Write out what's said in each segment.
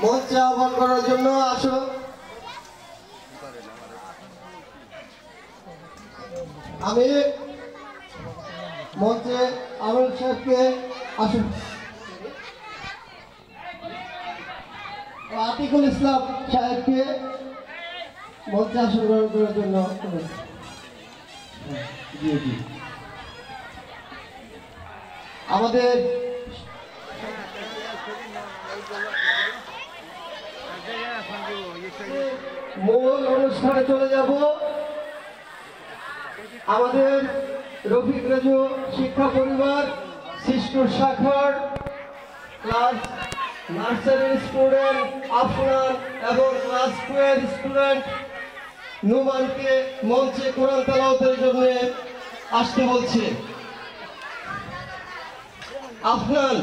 মঞ্চে আহ্বান করার জন্য আসো। আমি মঞ্চে আমির সাহেবকে আসুন, আতিকুল ইসলাম সাহেবকে মঞ্চে আসন গ্রহণ করার জন্য। আমাদের মূল অনুষ্ঠানে চলে যাব। আমাদের রফিক রাজু শিক্ষা পরিবার শিশুর শাখার ক্লাস নার্সারি স্টুডেন্ট আফনান এবং ক্লাস 12 স্টুডেন্ট নুমানকে মঞ্চে কোরআন তেলাওয়াতের জন্য আসতে বলছে। আফনান,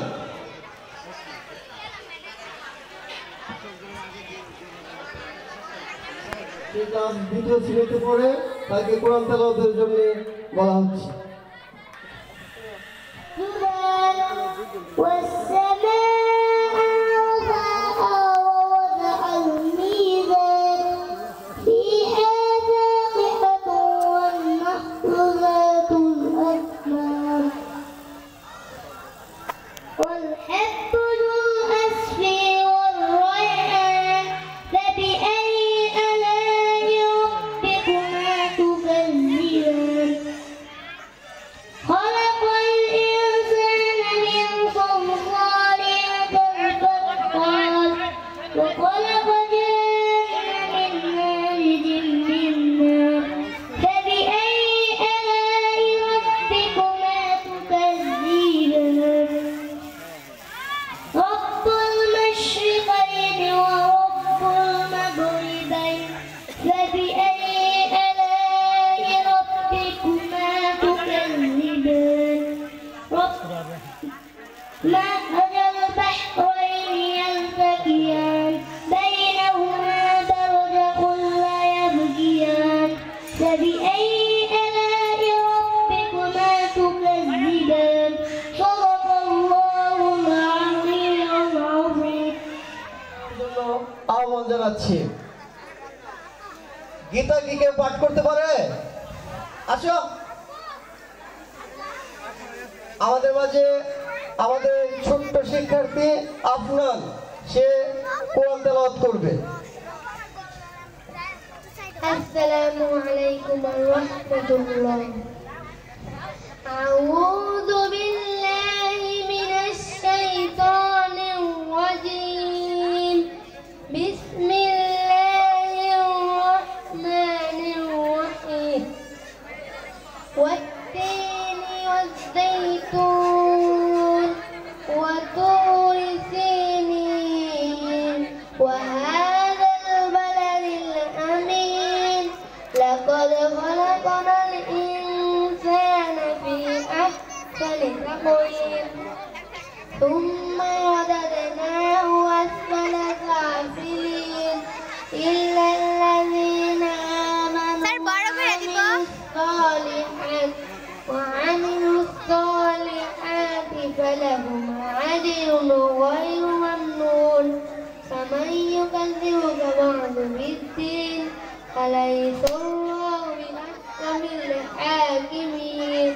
দ্বিতীয় শ্রেণীতে পড়ে, তাকে কোরআন তেলাওয়াতের জন্য বলা হচ্ছে। আহ্বান জানাচ্ছি। গীতা কি কেউ পাঠ করতে পারে? আসো আমাদের মাঝে। আমাদের ছোট্ট শিক্ষার্থী আফনান, সে কোরআন তেলাওয়াত করবে। আসসালামু আলাইকুম ওয়া রাহমাতুল্লাহ। আউযু বিল্লাহি মিনাশ শাইতানির রাজীম। বিসমিল্লাহির রাহমানির রাহিম। ওয়াত-তিনি ওয়াজ-যাইতুন ওয়া তুরি সিনিন ওয়া হাযাল বালাদিল আমিন। লাকাদ খালাকনাল ইনসানা ফি আহসানি তাকওয়িম। থুম্মা রাদাদনাহু আসফালা সাফিলিন ইল্লা আল্লাযীনা আমানু ওয়া আমিলুস সালিহাতি ফালাহুম আজরুন গায়রু মামনুন। ফামান ইউকাযযিবুকা বা'দু বিদ্দীন আলাইসা আল্লাহু বিআহকামিল হাকিমিন।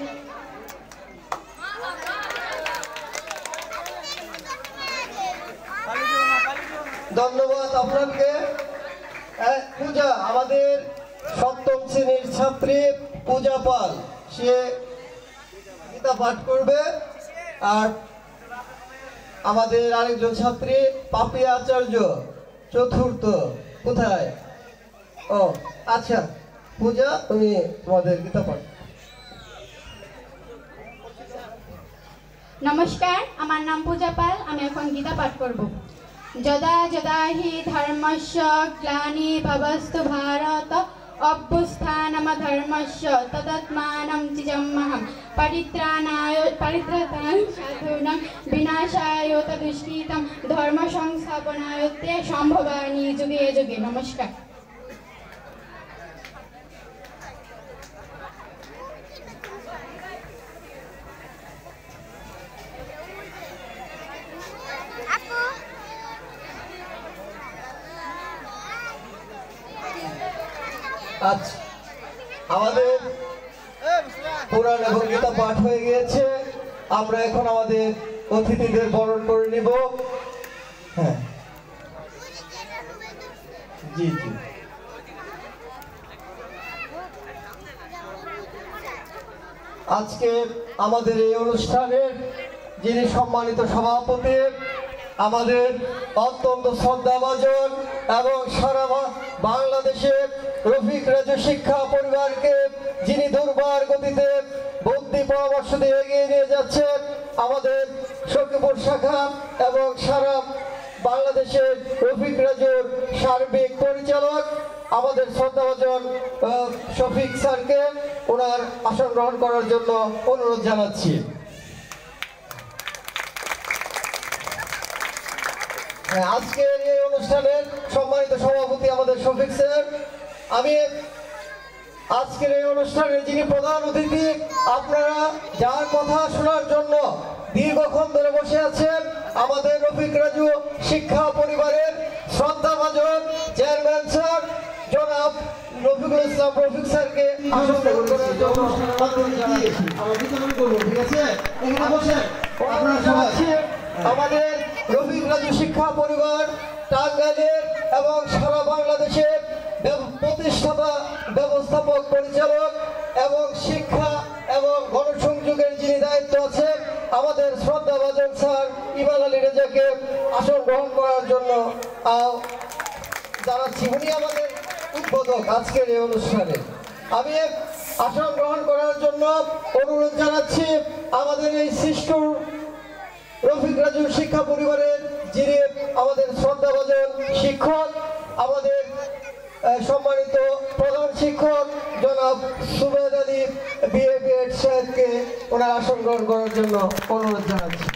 ধন্যবাদ আপনাকে। পূজা, আমাদের সপ্তম শ্রেণীর ছাত্রী পূজা পাল, সে গীতা পাঠ করবে। আর আমাদের আরেকজন ছাত্রী পাপিয়া আচার্য, চতুর্থ। কোথায়? ও আচ্ছা, পূজা তুমি তোমাদের গীতা পাঠ। নমস্কার, আমার নাম পূজা পাল। আমি এখন গীতা পাঠ করব। যদা যদা হি ধর্মস্য গ্লানি ভবস্তু ভারত অভ্যুত্থানমধর্মস্য তদাত্মাनं চিজম্মহং পরিত্রাণায় সাধূনাং বিনাশায় তদুষ্কৃতং ধর্ম সংস্থাপনায় তে সম্ভবামি যুগে যুগে। নমস্কার। আচ্ছা, আমাদের পুরাণ এবং গীতা পাঠ হয়ে গিয়েছে। আমরা এখন আমাদের অতিথিদের বরণ করে নিব। হ্যাঁ, জি জি। আজকে আমাদের এই অনুষ্ঠানের যিনি সম্মানিত সভাপতি, আমাদের অত্যন্ত শ্রদ্ধাভাজন এবং সারা বাংলাদেশের রফিক রাজু শিক্ষা পরিবারকে যিনি দুর্বার গতিতে বুদ্ধি পরামর্শ দিয়ে এগিয়ে নিয়ে যাচ্ছেন, আমাদের সখীপুর শাখা এবং সারা বাংলাদেশের রফিক রাজুর সার্বিক পরিচালক আমাদের শ্রদ্ধাভাজন শফিক স্যারকে ওনার আসন গ্রহণ করার জন্য অনুরোধ জানাচ্ছি। আজকের এই অনুষ্ঠানের সম্মানিত সভাপতি আমাদের শফিক স্যার। আমি আজকের এই অনুষ্ঠানের যিনি প্রধান অতিথি, আপনারা যার কথা শোনার জন্য দীর্ঘক্ষণ ধরে বসে আছেন, আমাদের রফিক রাজু শিক্ষা পরিবারের শ্রদ্ধাভাজন চেয়ারম্যান স্যার জনাব রফিকুল ইসলাম রফিক স্যারকে আসন গ্রহণ করার জন্য অনুরোধ জানাচ্ছি। ঠিক আছে, এখানে বসে আপনারা সবাই আমাদের রফিক রাজু শিক্ষা পরিবার টাঙ্গাইলের এবং সারা বাংলাদেশের প্রতিষ্ঠাতা ব্যবস্থাপক পরিচালক এবং শিক্ষা এবং গণসংযোগের যিনি দায়িত্ব আছেন আমাদের শ্রদ্ধাভাজন স্যার ইমান আলী রেজাকে আসন গ্রহণ করার জন্য জানাচ্ছি। উনি আমাদের উদ্বোধক আজকের এই অনুষ্ঠানে। আমি আসন গ্রহণ করার জন্য অনুরোধ জানাচ্ছি আমাদের এই সৃষ্টি রফিক রাজু শিক্ষা পরিবারের যিনি আমাদের শ্রদ্ধাভাজন শিক্ষক, আমাদের সম্মানিত প্রধান শিক্ষক জনাব সুবেদ আলী বিএড সাহেবকে ওনার আসন গ্রহণ করার জন্য অনুরোধ জানাচ্ছি।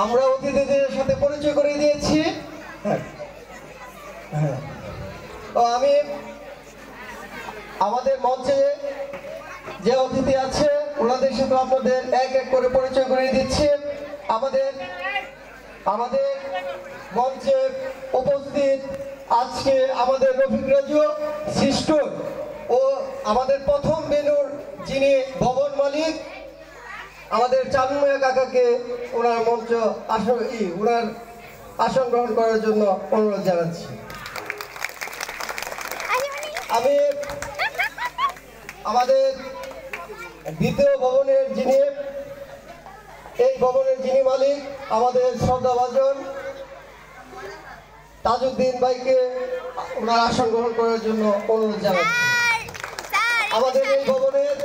আমরা অতিথিদের সাথে পরিচয় করে দিয়েছি। আমি আমাদের মঞ্চে যে অতিথি আছে ওনাদের সাথে আপনাদের এক এক করে পরিচয় করে দিচ্ছি। আমাদের মঞ্চে উপস্থিত আজকে আমাদের রফিক রাজু সৃষ্ট ও আমাদের প্রথম বেনুর যিনি ভবন মালিক আমাদের চাঁদময়া কাকাকে ওনার মঞ্চ ওনার আসন গ্রহণ করার জন্য অনুরোধ জানাচ্ছি। আমি আমাদের দ্বিতীয় ভবনের যিনি মালিক আমাদের শ্রদ্ধাভাজন তাজউদ্দিন ভাইকে ওনার আসন গ্রহণ করার জন্য অনুরোধ জানাচ্ছি। আমাদের এই ভবনের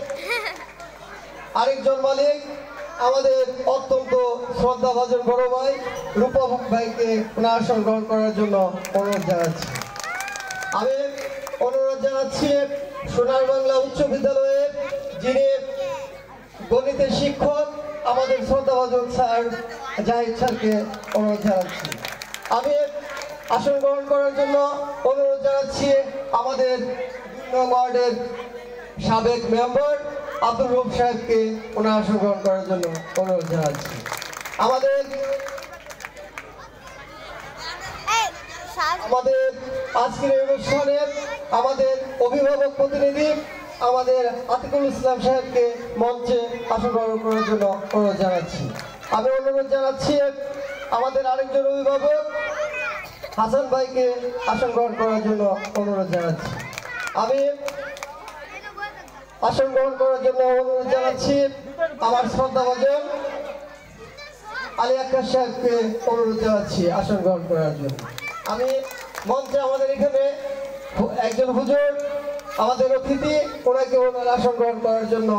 আরেকজন মালিক আমাদের অত্যন্ত শ্রদ্ধাভাজন বড় ভাই রূপক ভাইকে ওনার আসন গ্রহণ করার জন্য অনুরোধ জানাচ্ছি। আমি অনুরোধ জানাচ্ছি সোনার বাংলা উচ্চ বিদ্যালয়ের যিনি গণিতের শিক্ষক আমাদের শ্রদ্ধাভাজন স্যার জাহিদ স্যারকে অনুরোধ জানাচ্ছি। আমি আসন গ্রহণ করার জন্য অনুরোধ জানাচ্ছি আমাদের 2 নং ওয়ার্ডের সাবেক মেম্বার আব্দুল রব সাহেবকে ওনার আসন গ্রহণ করার জন্য অনুরোধ জানাচ্ছি। আমাদের আজকের এই অনুষ্ঠানে আমাদের অভিভাবক প্রতিনিধি আমাদের আতিকুল ইসলাম সাহেবকে মঞ্চে আসন গ্রহণ করার জন্য অনুরোধ জানাচ্ছি। আমি অনুরোধ জানাচ্ছি আমাদের আরেকজন অভিভাবক হাসান ভাইকে আসন গ্রহণ করার জন্য অনুরোধ জানাচ্ছি। আমি আসন গ্রহণ করার জন্য অনুরোধ জানাচ্ছি আমার শ্রদ্ধাভাজন আলী আক্কার সাহেবকে অনুরোধ জানাচ্ছি আসন গ্রহণ করার জন্য। আমি মঞ্চে আমাদের এখানে একজন হুজুর আমাদের অতিথি ওনাকে ওনার আসন গ্রহণ করার জন্য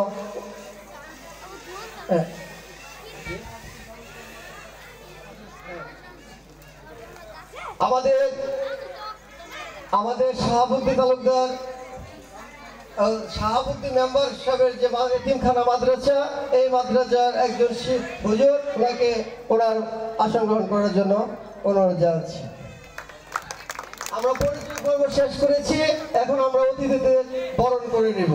আমাদের শাহাবুদ্দি তালুকদার শাহাবুদ্দি মেম্বার সাহেবের যে এতিমখানা মাদ্রাসা, এই মাদ্রাসার একজন হুজুর ওনাকে ওনার আসন গ্রহণ করার জন্য অনুরোধ জানাচ্ছি। আমরা পরিচয় পর্ব শেষ করেছি, এখন আমরা অতিথিদের বরণ করে নেব।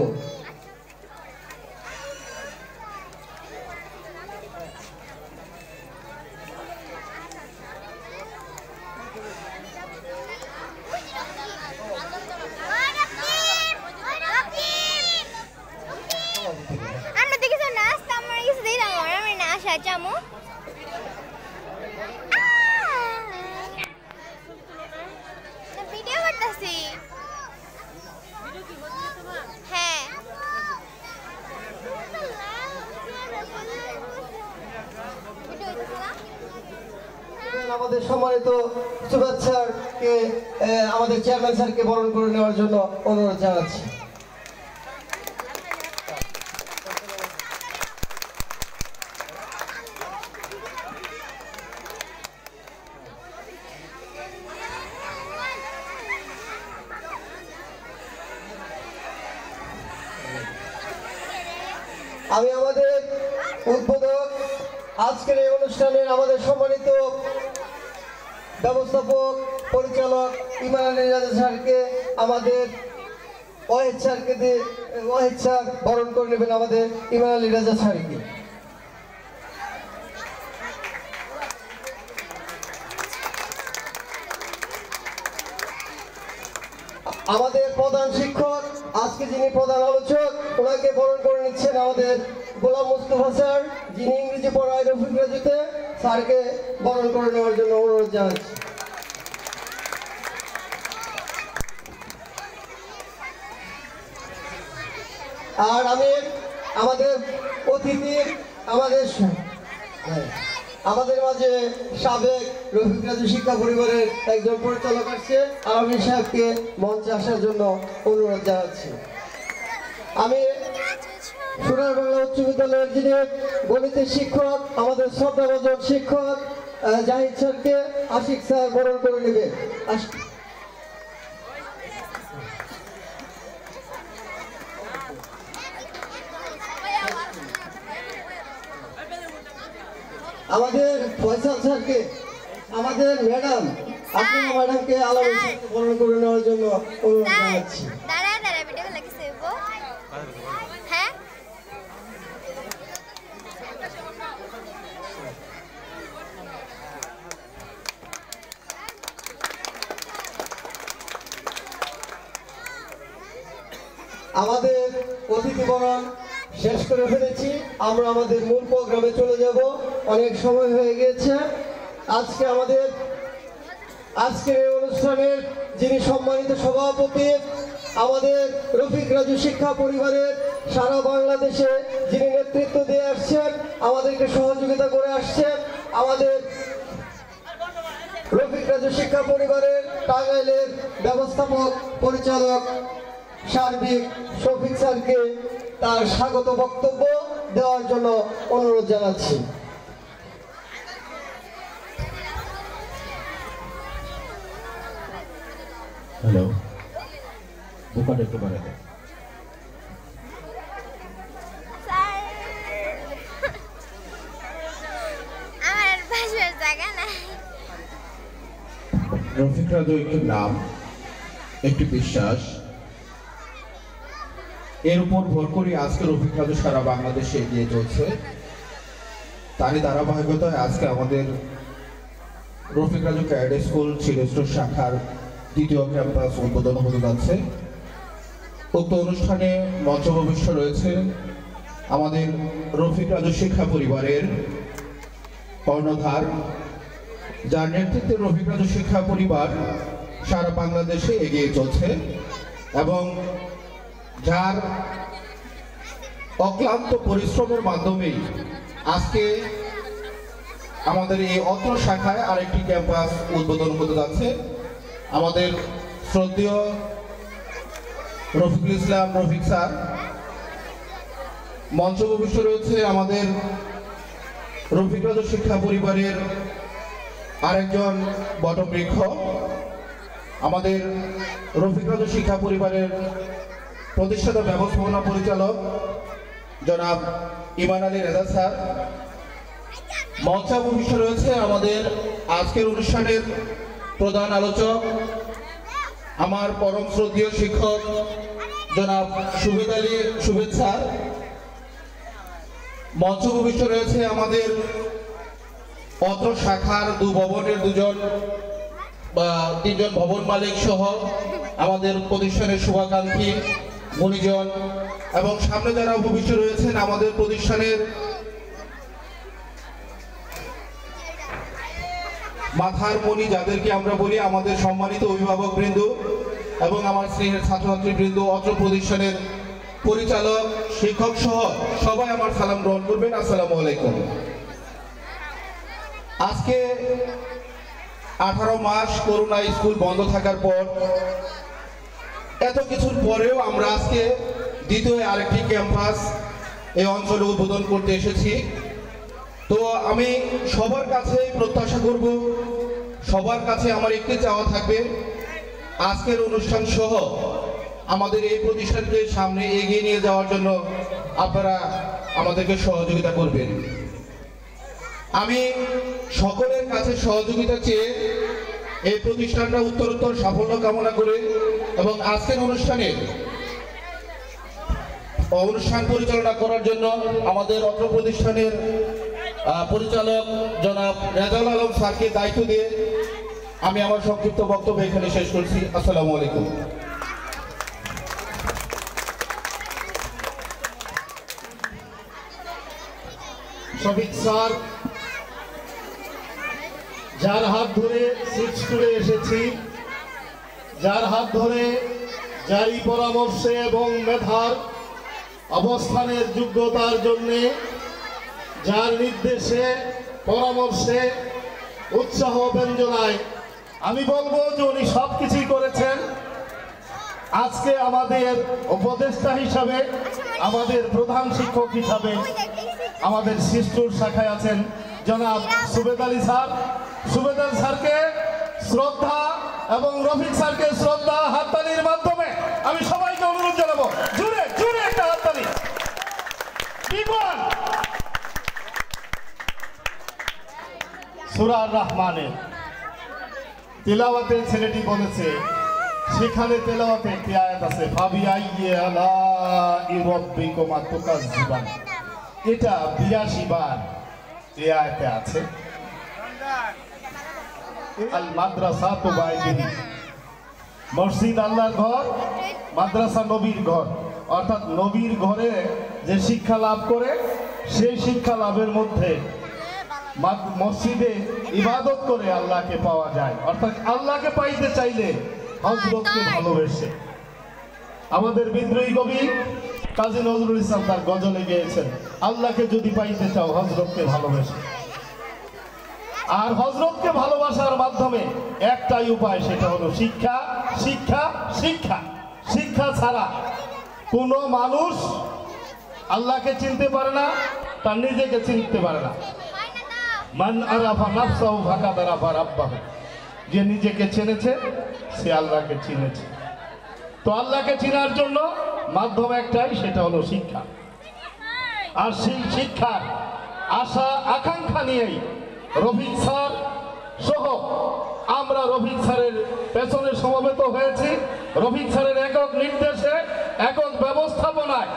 সম্মানিত সুবাদ স্যারকে আমাদের চেয়ারম্যান স্যারকে বরণ করে নেওয়ার জন্য অনুরোধ জানাচ্ছি। আমি আমাদের উদ্বোধক আজকের এই অনুষ্ঠানের আমাদের সম্মানিত ব্যবস্থাপক পরিচালক ইমান আলী রাজা স্যারকে আমাদের ওয়াহিদ স্যার বরণ করে নেবেন আমাদের ইমান আলী রাজা স্যারকে। আমাদের প্রধান শিক্ষক আজকে যিনি প্রধান আলোচক ওনাকে বরণ করে নিচ্ছেন আমাদের গোলাম মুস্তফা স্যার, যিনি ইংরেজি পড়ায় রফিক রাজুতে, স্যারকে বরণ করে নেওয়ার জন্য অনুরোধ জানাচ্ছি। আর আমি আমাদের অতিথি আমাদের মাঝে সাবেক রফিক রাজু শিক্ষা পরিবারের একজন পরিচালক আসছে, আলমগীর সাহেবকে মঞ্চে আসার জন্য অনুরোধ জানাচ্ছি। আমি সোনার বাংলা উচ্চ বিদ্যালয়ের যিনি গণিতের শিক্ষক আমাদের শ্রদ্ধাভাজন শিক্ষক জাহিদ স্যারকে আশিক স্যার বরণ করে নেবে। আমাদের ফয়সাল স্যারকে আমাদের ম্যাডাম আপনার ম্যাডামকে আলমগীর স্যারকে বরণ করে নেওয়ার জন্য অনুরোধ জানাচ্ছি। আমাদের অতিথি বরণ শেষ করে ফেলেছি, আমরা আমাদের মূল প্রোগ্রামে চলে যাব, অনেক সময় হয়ে গিয়েছে। আজকের এই অনুষ্ঠানের যিনি সম্মানিত সভাপতি আমাদের রফিক রাজু শিক্ষা পরিবারের সারা বাংলাদেশে যিনি নেতৃত্ব দিয়ে আসছেন, আমাদেরকে সহযোগিতা করে আসছেন, আমাদের রফিক রাজু শিক্ষা পরিবারের টাঙ্গাইলের ব্যবস্থাপক পরিচালক সার্বিক শফিক স্যারকে তার স্বাগত বক্তব্য দেওয়ার জন্য অনুরোধ জানাচ্ছি। হ্যালো, দোকানে একটু বাড়াতে রফিক রাজু একটি নাম, একটি বিশ্বাস, এর উপর ভর করে আজকে রফিক রাজু সারা বাংলাদেশে এগিয়ে চলছে। তারই ধারাবাহিকতায় আজকে আমাদের রফিক রাজু ক্যাডেট স্কুল চিলেস্টোর শাখার দ্বিতীয় ক্যাম্পাস উদ্বোধন হতে যাচ্ছে। উক্ত অনুষ্ঠানে মঞ্চভূমিষ্ঠ রয়েছে আমাদের রফিক রাজু শিক্ষা পরিবারের কর্ণধার, যার নেতৃত্বে রফিক রাজু শিক্ষা পরিবার সারা বাংলাদেশে এগিয়ে চলছে এবং যার অক্লান্ত পরিশ্রমের মাধ্যমেই আজকে আমাদের এই অত্র শাখায় আরেকটি ক্যাম্পাস উদ্বোধন হতে যাচ্ছে। আমাদের শ্রদ্ধেয় রফিকুল ইসলাম রফিক স্যার, মঞ্চভূমিষ্ঠ রয়েছে আমাদের রফিক রাজু শিক্ষা পরিবারের আরেকজন বটবৃক্ষ, আমাদের রফিক রাজু শিক্ষা পরিবারের প্রতিষ্ঠাতা ব্যবস্থাপনা পরিচালক জনাব ইমান আলী রাজা স্যার। মঞ্চভূমিষ্ঠ রয়েছে আমাদের আজকের অনুষ্ঠানের প্রধান আলোচক আমার পরম শ্রদ্ধেয় শিক্ষক জনাব সুবেদ আলী সুবেদ স্যার। মঞ্চভূমিষ্ঠ রয়েছে আমাদের অত্র শাখার তিনজন ভবন মালিক সহ আমাদের প্রতিষ্ঠানের শুভাকাঙ্ক্ষী গুণীজন এবং সামনে যারা উপবিষ্ট রয়েছেন আমাদের প্রতিষ্ঠানের মাথার মণি, যাদেরকে আমরা বলি আমাদের সম্মানিত অভিভাবক বৃন্দ এবং আমার স্নেহের ছাত্রছাত্রী বৃন্দ, অত্র প্রতিষ্ঠানের পরিচালক, শিক্ষক সহ সবাই আমার সালাম গ্রহণ করবেন। আসসালামু আলাইকুম। আজকে 18 মাস করোনা স্কুল বন্ধ থাকার পর এত কিছুর পরেও আমরা আজকে দ্বিতীয় আরেকটি ক্যাম্পাস এই অঞ্চলে উদ্বোধন করতে এসেছি। তো আমি সবার কাছে প্রত্যাশা করব, সবার কাছে আমার একটি চাওয়া থাকবে, আজকের অনুষ্ঠান সহ আমাদের এই প্রতিষ্ঠানকে সামনে এগিয়ে নিয়ে যাওয়ার জন্য আপনারা আমাদেরকে সহযোগিতা করবেন। আমি সকলের কাছে সহযোগিতা চেয়ে এই প্রতিষ্ঠানটা উত্তরোত্তর সাফল্য কামনা করে এবং আজকের অনুষ্ঠান পরিচালনা করার জন্য আমাদের অত্র প্রতিষ্ঠানের পরিচালক জনাব রেজাউল আলম স্যারকে দায়িত্ব দিয়ে আমি আমার সংক্ষিপ্ত বক্তব্য এখানে শেষ করছি। আসসালামু আলাইকুম। শফিক স্যার, যার হাত ধরে সিট স্কুলে এসেছি, যার হাত ধরে জারি পরামর্শে এবং মেধার অবস্থানের যোগ্যতার জন্যে, যার নির্দেশে পরামর্শে উৎসাহ ব্যঞ্জনায় আমি বলবো যে উনি সব কিছুই করেছেন। আজকে আমাদের উপদেষ্টা হিসাবে, আমাদের প্রধান শিক্ষক হিসাবে আমাদের শিশুর শাখায় আছেন জনাব সুবেদ আলী স্যার। সুবেদ আলী স্যারকে শ্রদ্ধা এবং রফিক স্যারকে শ্রদ্ধা হাততালির মাধ্যমে আমি সবাইকে অনুরোধ জানাবো, জুড়ে জুড়ে একটা হাততালি। সূরা রহমানের তিলাওয়াতে ছেলেটি বলেছে, সেখানে তেলাওয়াতে একটি আয়াত আছে, ফাবিআইয়ি আলাই রাব্বিকুমা তুকাজ্জিবান। এটা 82 বার এই আয়াতে আছে। আল মাদ্রাসাতু বাইতিহি, মসজিদ আল্লাহর ঘর, মাদ্রাসা নবীর ঘর। অর্থাৎ নবীর ঘরে যে শিক্ষা লাভ করে সেই শিক্ষা লাভের মধ্যে মসজিদে ইবাদত করে আল্লাহকে পাওয়া যায়। অর্থাৎ আল্লাহকে পাইতে চাইলে হযরতকে ভালোবেসে। আমাদের বিদ্রোহী কবি কাজী নজরুল ইসলাম তার গজলে গেয়েছেন, আল্লাহকে যদি পাইতে চাও হযরতকে ভালোবেসে। আর হযরতকে ভালোবাসার মাধ্যমে একটাই উপায়, সেটা হলো শিক্ষা, শিক্ষা, শিক্ষা। শিক্ষা ছাড়া কোনো মানুষ আল্লাহকে চিনতে পারে না, তার নিজেকে চিনতে পারে না। মান আরাফা নাফসাহু ফাকাদ আরাফা রাব্বাহু, যে নিজেকে চিনেছে সে আল্লাহকে চিনেছে। তো আল্লাহকে চেনার জন্য মাধ্যম একটাই, সেটা হলো শিক্ষা। আর সেই শিক্ষার আশা আকাঙ্ক্ষা নিয়েই রফিক স্যার সহ আমরা রফিক স্যারের পেছনে সমবেত হয়েছি। রফিক স্যারের একক নির্দেশে, একক ব্যবস্থাপনায়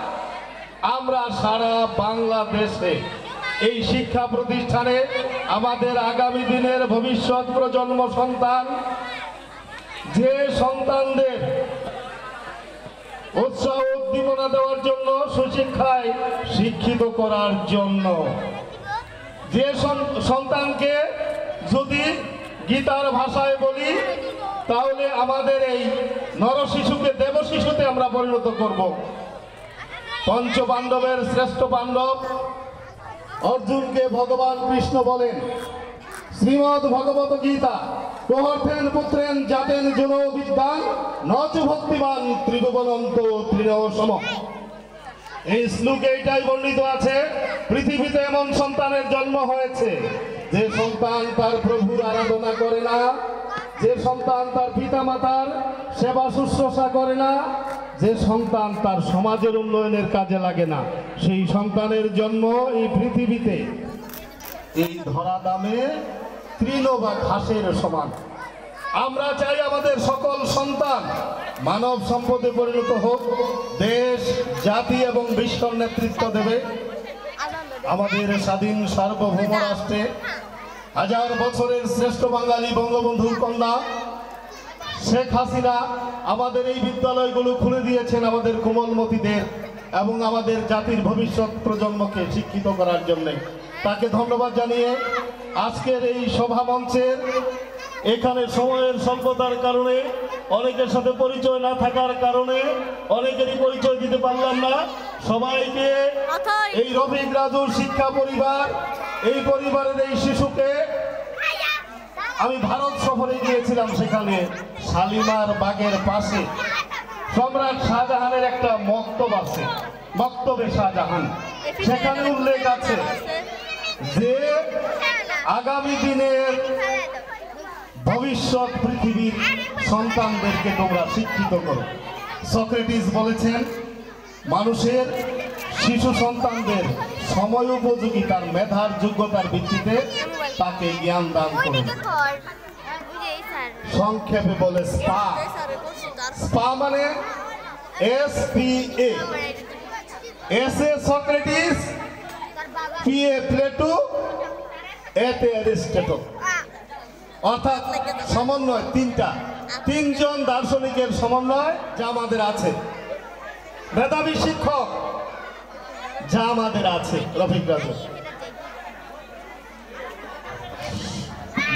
আমরা সারা বাংলাদেশে এই শিক্ষা প্রতিষ্ঠানে আমাদের আগামী দিনের ভবিষ্যৎ প্রজন্ম সন্তান, যে সন্তানদের উৎসাহ উদ্দীপনা দেওয়ার জন্য, সুশিক্ষায় শিক্ষিত করার জন্য, যে সন্তানকে যদি গীতার ভাষায় বলি তাহলে আমাদের এই নরশিশুকে দেবশিশুতে আমরা পরিণত করব। পঞ্চ পাণ্ডবের শ্রেষ্ঠ পাণ্ডব অর্জুনকে ভগবান কৃষ্ণ বলেন, শ্রীমদ্ ভগবত গীতা প্রহর্থেন পুত্রেন জাতেন জুনো বিদ্যান নচ ভক্তিমান ত্রিভুবনন্ত তৃণও সম। এই শ্লোকে এটাই বর্ণিত আছে, পৃথিবীতে এমন সন্তানের জন্ম হয়েছে যে সন্তান তার প্রভুর আরাধনা করে না, যে সন্তান তার পিতা মাতার সেবা শুশ্রূষা করে না, যে সন্তান তার সমাজের উন্নয়নের কাজে লাগে না, সেই সন্তানের জন্ম এই পৃথিবীতে এই ধরা দামে তৃণ বা ঘাসের সমান। আমরা চাই আমাদের সকল সন্তান মানব সম্পদে পরিণত হোক, দেশ, জাতি এবং বিশ্বর নেতৃত্ব দেবে। আমাদের স্বাধীন সার্বভৌম রাষ্ট্রে হাজার বছরের শ্রেষ্ঠ বাঙালি বঙ্গবন্ধুর কন্যা শেখ হাসিনা আমাদের এই বিদ্যালয়গুলো খুলে দিয়েছেন আমাদের কোমলমতিদের এবং আমাদের জাতির ভবিষ্যৎ প্রজন্মকে শিক্ষিত করার জন্য। তাকে ধন্যবাদ জানিয়ে আজকের এই সভা মঞ্চের এখানে সময়ের স্বল্পতার কারণে, অনেকের সাথে পরিচয় না থাকার কারণে অনেকেরই পরিচয় দিতে পারলাম না। সবাইকে এই রফিক রাজুর শিক্ষা পরিবার, এই পরিবারের এই শিশুকে আমি ভারত সফরে গিয়েছিলাম, সেখানে শালিমার বাগের পাশে সম্রাট শাহজাহানের একটা মক্তব আছে, মক্তবে শাহজাহান। সেখানে উল্লেখ আছে যে আগামী দিনের ভবিষ্যৎ পৃথিবীর সন্তানদেরকে তোমরা শিক্ষিত করো। সক্রেটিস বলেছেন মানুষের শিশু সন্তানদের সময় উপযোগী তার মেধার যোগ্যতার ভিত্তিতে তাকে জ্ঞান দান করুন। সংক্ষেপে বলে স্পা। স্পা মানে SPA, S A Socrates, P A Plato, A তে অ্যারিস্টটল, অর্থাৎ সমন্বয় তিনজন দার্শনিকের সমন্বয় যা আমাদের আছে। মেধাবী শিক্ষক যা আমাদের আছে রফিক রাজু।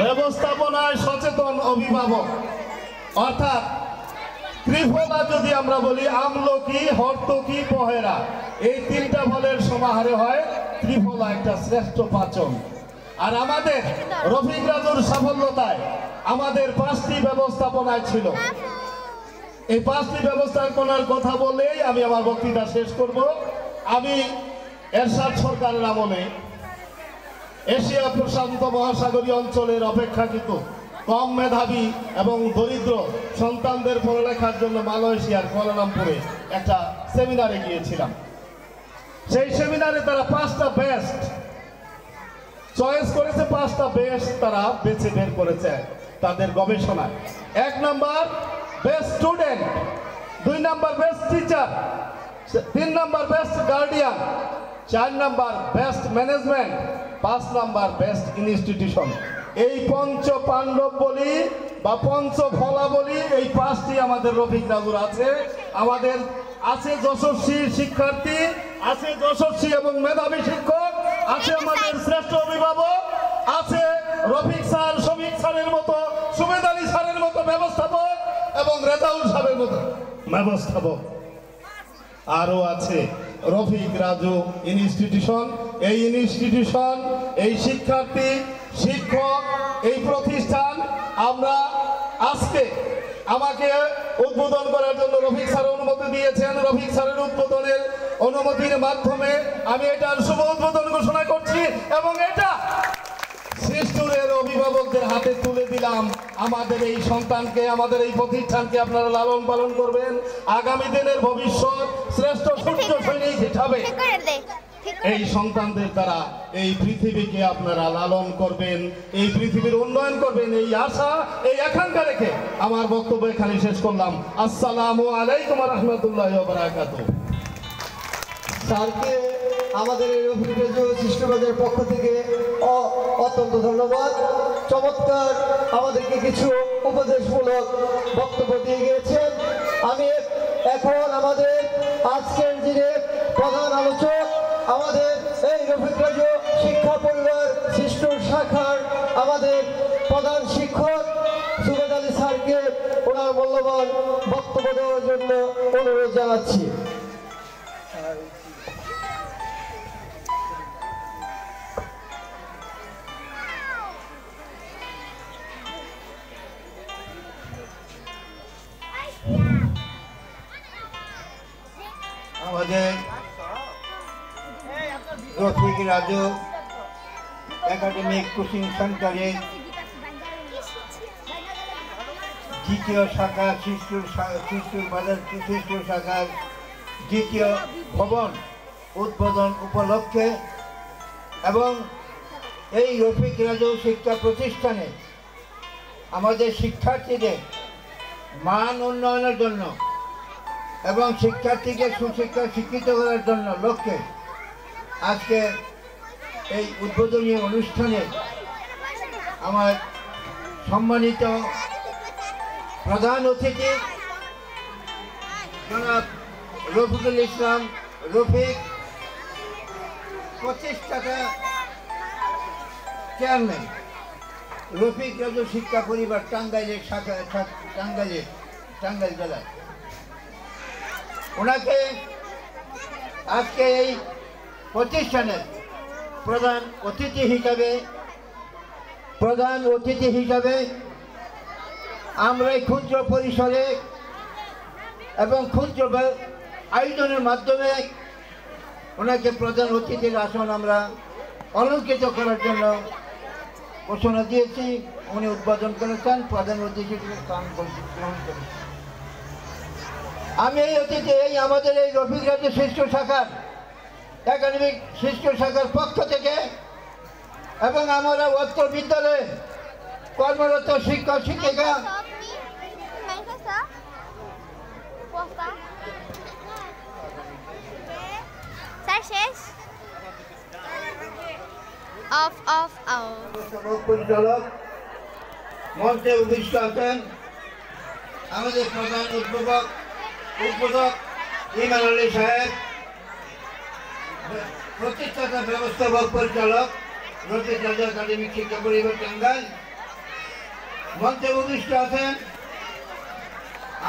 ব্যবস্থাপনায় সচেতন অভিভাবক, অর্থাৎ ত্রিফলা যদি আমরা বলি, আমলকি, হর্তকি, পহেরা, এই তিনটা ফলের সমাহারে হয় ত্রিফলা, একটা শ্রেষ্ঠ পাচন। আর আমাদের রফিক রাজুর সাফল্যতায় আমাদের 5টি ব্যবস্থাপনায় ছিল। এই 5টি ব্যবস্থাপনার কথা বলেই আমি আমার বক্তৃতা শেষ করব। আমি এরশাদ সরকারের আমলে এশিয়া প্রশান্ত মহাসাগরীয় অঞ্চলের অপেক্ষাকৃত কম মেধাবী এবং দরিদ্র সন্তানদের পড়ালেখার জন্য মালয়েশিয়ার কুয়ালালামপুরে একটা সেমিনারে গিয়েছিলাম। সেই সেমিনারে তারা 5টা বেস্ট চয়েস করেছে, 5টা বেস্ট তারা বেছে বের করেছে তাদের গবেষণায়। 1 number best student, 2 number best teacher, 3 number best guardian, 4 number best management, 5 number best institution. এই পঞ্চ পাণ্ডব বলি বা পঞ্চফলা বলি, এই 5টি আমাদের রফিক রাজুর আছে। আমাদের আছে যশস্বী শিক্ষার্থী, আছে যশস্বী এবং মেধাবী শিক্ষক, আছে আমাদের শ্রেষ্ঠ অভিভাবক, আছে রফিক স্যার, শফিক স্যারের মতো, সুবেদ আলী স্যারের মতো ব্যবস্থাপক এবং রেজাউল সাহেবের মতো ব্যবস্থাপক। আরো আছে রফিক রাজু ইনস্টিটিউশন। এই ইনস্টিটিউশন, এই শিক্ষার্থী, শিক্ষক, এই প্রতিষ্ঠান আমরা আজকে আমাকে উদ্বোধন করার জন্য রফিক স্যার অনুমতি দিয়েছেন। রফিক স্যারের উদ্বোধনের অনুমতির মাধ্যমে আমি এটার শুভ উদ্বোধন ঘোষণা করছি এবং এটা শিশুদের অভিভাবকদের হাতে তুলে দিলাম। আমাদের এই সন্তানকে, আমাদের এই প্রতিষ্ঠানকে আপনারা লালন পালন করবেন। আগামী দিনের ভবিষ্যৎ শ্রেষ্ঠ সূর্য সৈনিক হিসাবে এই সন্তানদের দ্বারা এই পৃথিবীকে আপনারা লালন করবেন, এই পৃথিবীর উন্নয়ন করবেন, এই আশা, এই আকাঙ্ক্ষা রেখে আমার বক্তব্য এখানে শেষ করলাম। আসসালামু আলাইকুম ওয়া রাহমাতুল্লাহি ওয়া বারাকাতুহু। স্যারকে আমাদের এই রফিক রাজু সৃষ্টিবাদের পক্ষ থেকে অত্যন্ত ধন্যবাদ। চমৎকার আমাদেরকে কিছু উপদেশমূলক বক্তব্য দিয়ে গিয়েছেন। আমি এখন আমাদের আজকের যিনি প্রধান আলোচক, আমাদের এই রফিক রাজু শিক্ষা পরিবার শিষ্টুর শাখার আমাদের প্রধান শিক্ষক সুবেদ আলী স্যারকে ওনার মূল্যবান বক্তব্য দেওয়ার জন্য অনুরোধ জানাচ্ছি। আমাদের রফিক রাজু একাডেমিক কোচিং সেন্টারের দ্বিতীয় শাখা শিশুর শাখার দ্বিতীয় ভবন উদ্বোধন উপলক্ষে এবং এই রফিক রাজু শিক্ষা প্রতিষ্ঠানে আমাদের শিক্ষার্থীদের মান উন্নয়নের জন্য এবং শিক্ষার্থীকে সুশিক্ষা শিক্ষিত করার জন্য লক্ষ্যে আজকে এই উদ্বোধনী অনুষ্ঠানে আমার সম্মানিত প্রধান অতিথি জনাব রফিকুল ইসলাম রফিক, প্রতিষ্ঠাতা চেয়ারম্যান রফিক রাজু শিক্ষা পরিবার টাঙ্গাইলের শাখা টাঙ্গাইল জেলায়, ওনাকে আজকে এই প্রতিষ্ঠানের প্রধান অতিথি হিসাবে প্রধান অতিথি হিসাবে আমরা এই ক্ষুদ্র পরিসরে এবং ক্ষুদ্র আয়োজনের মাধ্যমে ওনাকে প্রধান অতিথির আসন আমরা অলঙ্কৃত করার জন্য ঘোষণা দিয়েছি। উনি উদ্বোধন করেছেন, প্রধান অতিথি স্থান গ্রহণ করেছেন। আমি এই অতিথি আমাদের এই রফিক রাজু শিশু শাখার একাডেমিক শিশু শাখার পক্ষ থেকে এবং আমরা অত্র বিদ্যালয়ে কর্মরত শিক্ষক শিক্ষিকা পরিচালক মঞ্চে উপবিষ্ট আছেন আমাদের প্রধান উদ্বোধক ইমান আলী সাহেব, প্রতিষ্ঠাতা ব্যবস্থাপক পরিচালক রফিক রাজু একাডেমিক শিক্ষা পরিবার টাঙ্গাইল। মঞ্চে উপবিষ্ট আছেন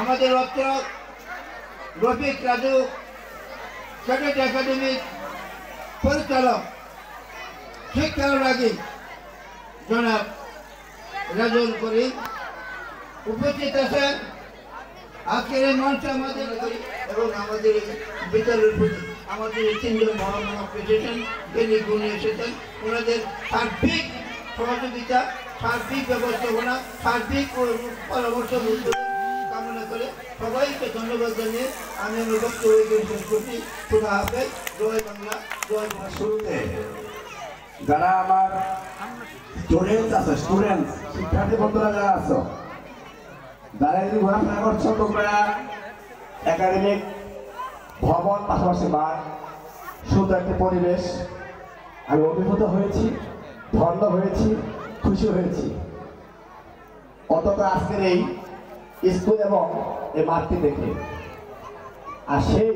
আমাদের অত্র রফিক রাজু ক্যাডেট একাডেমিক পরিচালক শিক্ষানুরাগী জনাব রাজুল করিম। উপস্থিত আছেন আজকের এই মঞ্চে আমাদের এবং আমাদের বিদ্যালয়ের প্রতি আমাদের এই তিনজন মহামানব পেয়েছেন, যিনি গুণে এসেছেন। ওনাদের সার্বিক সহযোগিতা, সার্বিক ব্যবস্থাপনা, সার্বিক পরামর্শ কামনা করে সবাইকে ধন্যবাদ জানিয়ে আমি আমার বক্তব্য শেষ করছি। খোদা হাফেজ, জয় বাংলা, জয় বাংলা। শুরুতে যারা আমার স্টুডেন্ট শিক্ষার্থী বন্ধুরা যারা আছো, যারা যদি ঘোরাফেরা করছো, তোমরা একাডেমিক ভবন পাশাপাশি মাঠ, সুন্দর একটি পরিবেশ, আমি অভিভূত হয়েছি, ধন্য হয়েছি, খুশি হয়েছি। অন্তত আজকের এই স্কুল এবং এই মাঠটি দেখে। আর সেই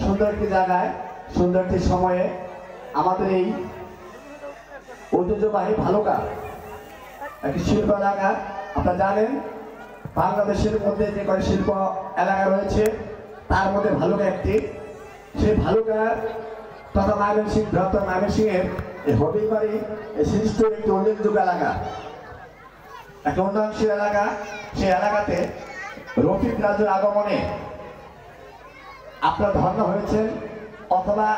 সুন্দর একটি জায়গায়, সুন্দর একটি সময়ে আমাদের এই ঐতিহ্যবাহী ভালুকা একটি শিল্প এলাকা। আপনারা জানেন বাংলাদেশের মধ্যে যে কয়েক শিল্প এলাকা রয়েছে তার মধ্যে ভালুকা একটি। সেই ভালুকার তথা ময়মনসিংহ, বৃহত্তর ময়মনসিংহের এই হবিগবাড়ি এই সৃষ্টির একটি উল্লেখযোগ্য এলাকা, একটা উন্নয়নশীল এলাকা। সেই এলাকাতে রফিক রাজুর আগমনে আপনারা ধন্য হয়েছেন অথবা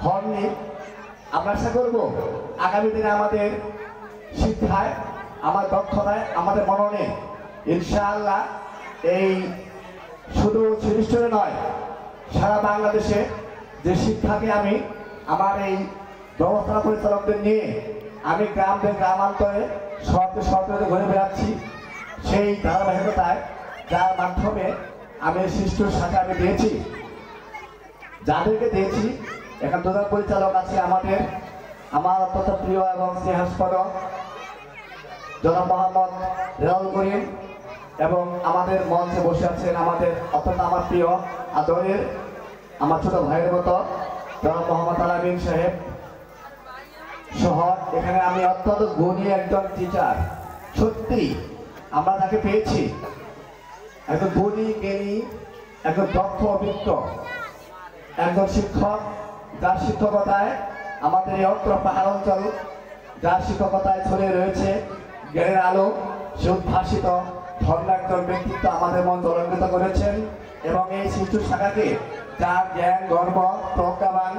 হননি। আমরা আশা করব আগামী দিনে আমাদের শিক্ষায়, আমার দক্ষতায়, আমাদের মননে ইনশাআল্লাহ এই শুধু শিরিষ্টরে নয়, সারা বাংলাদেশে যে শিক্ষাকে আমি আমার এই ব্যবস্থাপনা পরিচালকদের নিয়ে আমি গ্রামান্তরে শহরে ঘুরে বেড়াচ্ছি, সেই ধারাবাহিকতায় যার মাধ্যমে আমি শিষ্ট শাখা আমি দিয়েছি, যাদেরকে দিয়েছি এখন প্রধান পরিচালক আছে আমার অত্যন্ত প্রিয় এবং স্নেহাস্পদ জনাব মোহাম্মদ রেজাউল করিম, এবং আমাদের মঞ্চে বসে আছেন আমাদের অত্যন্ত আমার প্রিয় আদরের আমার ছোট ভাইয়ের মতো জনাব মোহাম্মদ আলামিন সাহেব সহ এখানে আমি অত্যন্ত গুণী একজন টিচার। সত্যি আমরা তাকে পেয়েছি, একজন গুণী জ্ঞানী, একজন দক্ষ অভিজ্ঞ একজন শিক্ষক, যার শিক্ষকতায় আমাদের এই অত্র পাহাড় অঞ্চল, যার শিক্ষকতায় ছড়িয়ে রয়েছে জ্ঞানের আলো, সে উদ্ভাসিত ধর্ম একজন ব্যক্তিত্ব আমাদের মন অলঙ্কৃত করেছেন। এবং এই শিশু শাখাকে যার জ্ঞান, গর্ব, প্রজ্ঞাবান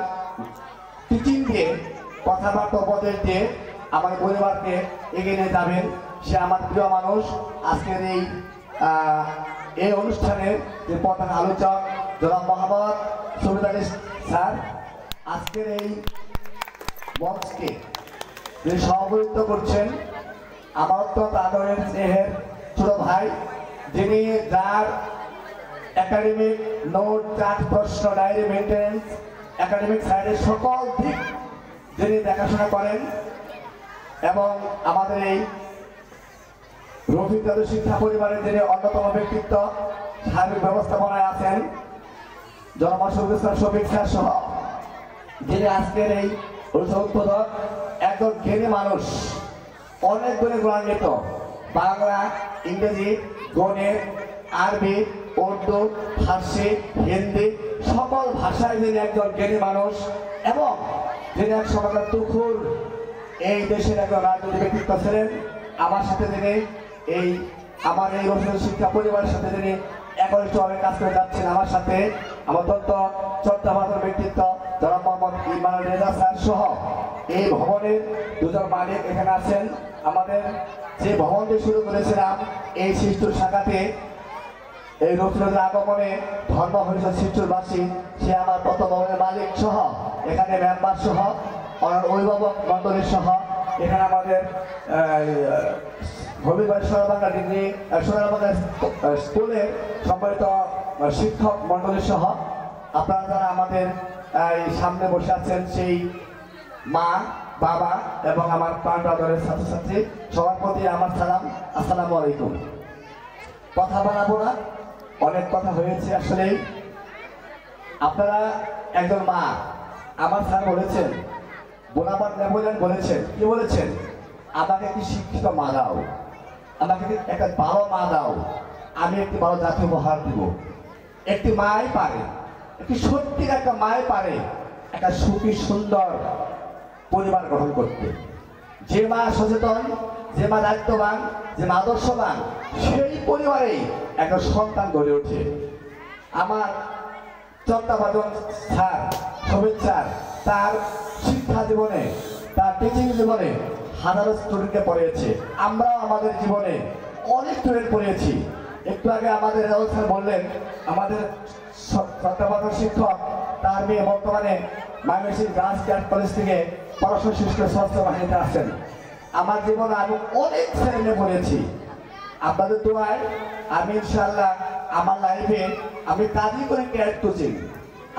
টিচিং দিয়ে, কথাবার্তা উপদেশ দিয়ে আমাদের পরিবারকে এগিয়ে নিয়ে যাবেন, সে আমার প্রিয় মানুষ। আজকের এই অনুষ্ঠানের যে প্রধান আলোচক জনাব মোহাম্মদ শফিক আলী স্যার, আজকের এই মঞ্চকে যিনি সভাপতিত্ব করছেন, আমার অত্যন্ত আদরের স্নেহের ছোট ভাই, যিনি যার একাডেমিক নোট, চার্ট, প্রশ্ন, ডায়েরি মেনটেন্স, একাডেমিক সাইডের সকল দিক যিনি দেখাশোনা করেন, এবং আমাদের এই রফিক রাজু শিক্ষা পরিবারের যিনি অন্যতম ব্যক্তিত্ব, সার্বিক ব্যবস্থাপনায় আছেন জনাব শফিক স্যার সহ, যিনি আজকের এই উদ্বোধক, একজন জ্ঞানী মানুষ, অনেক গুণে গুণান্বিত, বাংলা, ইংরেজি, গণিত, আরবি, উর্দু, ফার্সি, হিন্দি সকল ভাষায় যিনি একজন জ্ঞানী মানুষ, এবং যিনি এক সময় তুখুর এই দেশের একজন রাজনৈতিক ব্যক্তিত্ব ছিলেন। আমার সাথে তিনি আমার এই রফিকুল শিক্ষা পরিবারের সাথে তিনি একনিষ্ঠভাবে কাজ করে যাচ্ছেন। আমার সাথে আমার অত্যন্ত চট্টগ্রামের ব্যক্তিত্ব জনাব মোহাম্মদ ইমানুল রেজা স্যার সহ এই ভবনের দুজন মালিক এখানে আছেন। আমাদের যে ভবনটি শুরু করেছিলাম এই শিশুর শাখাতে এই রফিকুলের আগমনে ধর্ম হয়েছে শিশুরবাসী, সে আমার প্রথম ভবনের মালিক সহ এখানে মেম্বার সহ অভিভাবক মন্ডলী সহ এখানে আমাদের হবিগঞ্জ সোনারবাংলা ডিগ্রি সোনারবাংলা স্কুলের সম্মানিত শিক্ষক মন্ডলী সহ আপনারা যারা আমাদের সামনে বসে আছেন সেই মা বাবা এবং আমার প্রাণাদরের ছাত্রছাত্রী সবার প্রতি আমার সালাম, আসসালামু আলাইকুম। কথা বাড়াবো না, অনেক কথা হয়েছে। আসলে আপনারা একজন মা, আমার স্যার বলেছেন, বোনাপার্ট নেপোলিয়ন বলেছেন, কি বলেছেন? আমাকে একটি শিক্ষিত মা দাও, আমাকে একটা ভালো মা দাও, আমি একটি ভালো জাতি উপহার দিব। একটি মাই পারে, একটি সত্যির একটা মাই পারে একটা সুখী সুন্দর পরিবার গঠন করতে। যে মা সচেতন, যে মা দায়িত্ববান, যে মা আদর্শবান, সেই পরিবারেই একটা সন্তান গড়ে ওঠে। আমার চট্টগ্রাম স্যার শোভিত স্যার তার শিক্ষা জীবনে, তার টিচিং জীবনে হাজারো স্টুডেন্টকে পড়িয়েছে। আমরাও আমাদের জীবনে অনেক স্টুডেন্ট পড়িয়েছি। একটু আগে আমাদের রাহুল স্যার বললেন, আমাদের চট্টগ্রাম শিক্ষক তার মেয়ে বর্তমানে ময়মনসিংহ গার্লস কলেজ থেকে পড়াশোনা শেষ করে স্বাস্থ্য বাহিনীতে আসেন। আমার জীবনে আমি অনেক ছেলে মেয়ে পড়িয়েছি। আপনাদের দোয়ায় আমি ইনশাআল্লাহ আমার লাইফে আমি কাজই করি ক্যারেট কোচিং।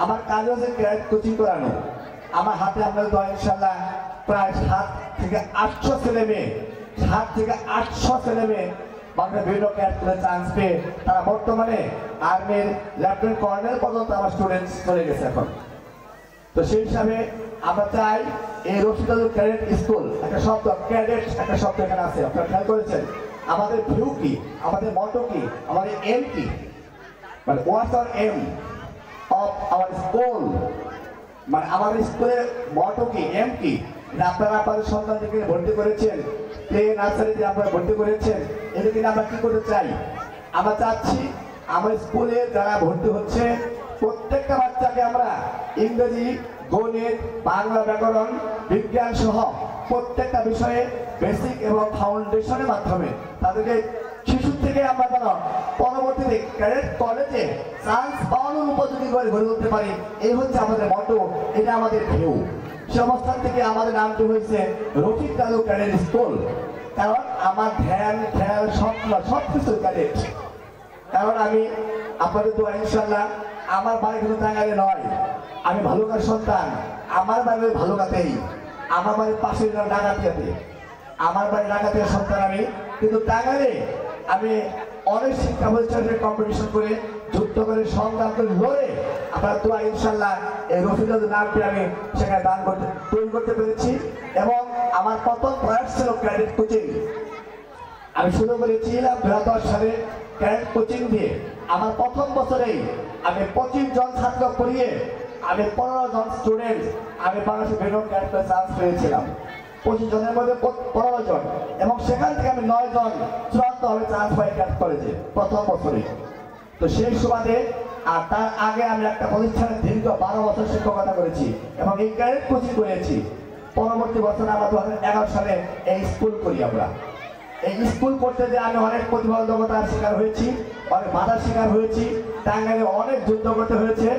আমার কাজ হচ্ছে ক্যারেট কোচিং করানো। আমার হাতে আপনাদের দোয়া ইনশাআল্লাহ প্রায় 7 থেকে 800 ছেলে মেয়ে, 7 থেকে 800 ছেলে মেয়ে বাংলা বিভিন্ন ক্যারেক্টারে চান্স পেয়ে তারা বর্তমানে আর্মির লেফটেন্যান্ট কর্নেল পর্যন্ত আমার স্টুডেন্টস চলে গেছে এখন। তো সেই হিসাবে আমরা চাই এই রফিকুল ক্যাডেট স্কুল, একটা শব্দ ক্যাডেট, একটা শব্দ এখানে আছে, আপনারা খেয়াল করেছেন। আমাদের ভিউ কি, আমাদের মটো কি, আমাদের এম কি, মানে what's our aim of our school, মানে আমাদের স্কুলের মটো কি, এম কি, আপনারা আপনাদের সন্তানদেরকে ভর্তি করেছেন, প্লে নার্সারিতে আপনারা ভর্তি করেছেন, এদিকে আমরা কি করতে চাই? আমরা চাচ্ছি আমার স্কুলে যারা ভর্তি হচ্ছে প্রত্যেকটা বাচ্চাকে আমরা ইংরেজি, গণিত, বাংলা ব্যাকরণ, বিজ্ঞান সহ প্রত্যেকটা বিষয়ে বেসিক এবং ফাউন্ডেশনের মাধ্যমে তাদেরকে শিশু থেকে আমরা যেন পরবর্তীতে ক্যাডেট কলেজে চান্স পাওয়ানোর উপযোগী করে গড়ে তুলতে পারি, এই হচ্ছে আমাদের মটো, এটা আমাদের ভিউ। সে অবস্থান থেকে আমাদের নামটি হয়েছে রফিকুল ক্যাডেট স্কুল। কারণ আমার ধ্যান খেয়াল স্বপ্ন সবকিছু ক্যাডেট। কারণ আমি আপনাদের দোয়া ইনশাআল্লাহ, আমার বাড়ি কিন্তু টাঙ্গাইলে নয়, আমি ভালুকার সন্তান। আমার বাড়ি ভালুকাতেই, আমার বাড়ির পাশে ডাকাতিয়াতে, আমার বাড়ি ডাকাতিয়ার সন্তান আমি। কিন্তু টাঙ্গাইলে আমি অনেক শিক্ষা প্রতিষ্ঠানের কম্পিটিশন করে, যুদ্ধ করে, সংগ্রাম করে, লড়ে আপনার দোয়া ইনশাআল্লাহ এই রফিকুল নামটি আমি সেখানে দান করতে তৈরি করতে পেরেছি। এবং আমার প্রথম প্রয়াস ছিল ক্যাডেট কোচিং। আমি শুরু করেছিলাম 2010 সালে ক্যাডেট কোচিং দিয়ে। আমার প্রথম বছরেই আমি 25 জন ছাত্র পড়িয়ে আমি 15 জন স্টুডেন্ট আমি বাংলাদেশের বিভিন্ন ক্যাডেটে চান্স পেয়েছিলাম। 25 জনের মধ্যে 15 জন, এবং সেখান থেকে আমি 9 জন চূড়ান্তভাবে চান্স পাই ক্যাডেট কলেজে প্রথম বছরে। তো সেই সুবাদে আর তার আগে আমি একটা প্রতিষ্ঠানে দীর্ঘ 12 বছর শিক্ষকতা করেছি এবং এই ক্যাডেট কোচিং করেছি। পরবর্তী বছর আমরা 2011 সালে এই স্কুল করি। আমরা এই স্কুল করতে যে আমি অনেক প্রতিবন্ধকতার শিকার হয়েছি, অনেক বাধার শিকার হয়েছি, টাঙ্গাইলে অনেক যুদ্ধ করতে হয়েছে।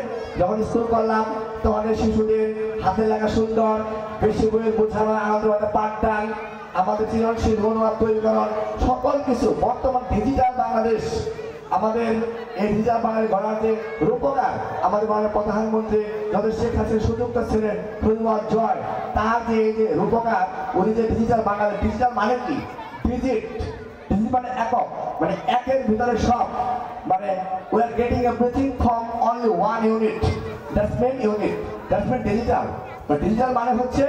যখন স্কুল করলাম তখন শিশুদের হাতে লাগা সুন্দর, বেশি বইয়ের বোঝানো, আমাদের পাঠদান, আমাদের সৃজনশীল মনোভাব তৈরিকরণ, সকল কিছু বর্তমান ডিজিটাল বাংলাদেশ, আমাদের এই ডিজিটাল বাংলাদেশ গড়ার যে রূপকার আমাদের মাননীয় প্রধানমন্ত্রী যাদের শেখ হাসিনা সুযোগটা ছিলেন ধন্যবাদ জয়, তার যে এই যে রূপকার, উনি যে ডিজিটাল বাংলাদেশ, ডিজিটাল মানে কি? ডিজিট মানে একক, মানে একের ভিতরে সব, মানে we are getting everything from only one unit, that's main unit, that's main digital. But digital মানে হচ্ছে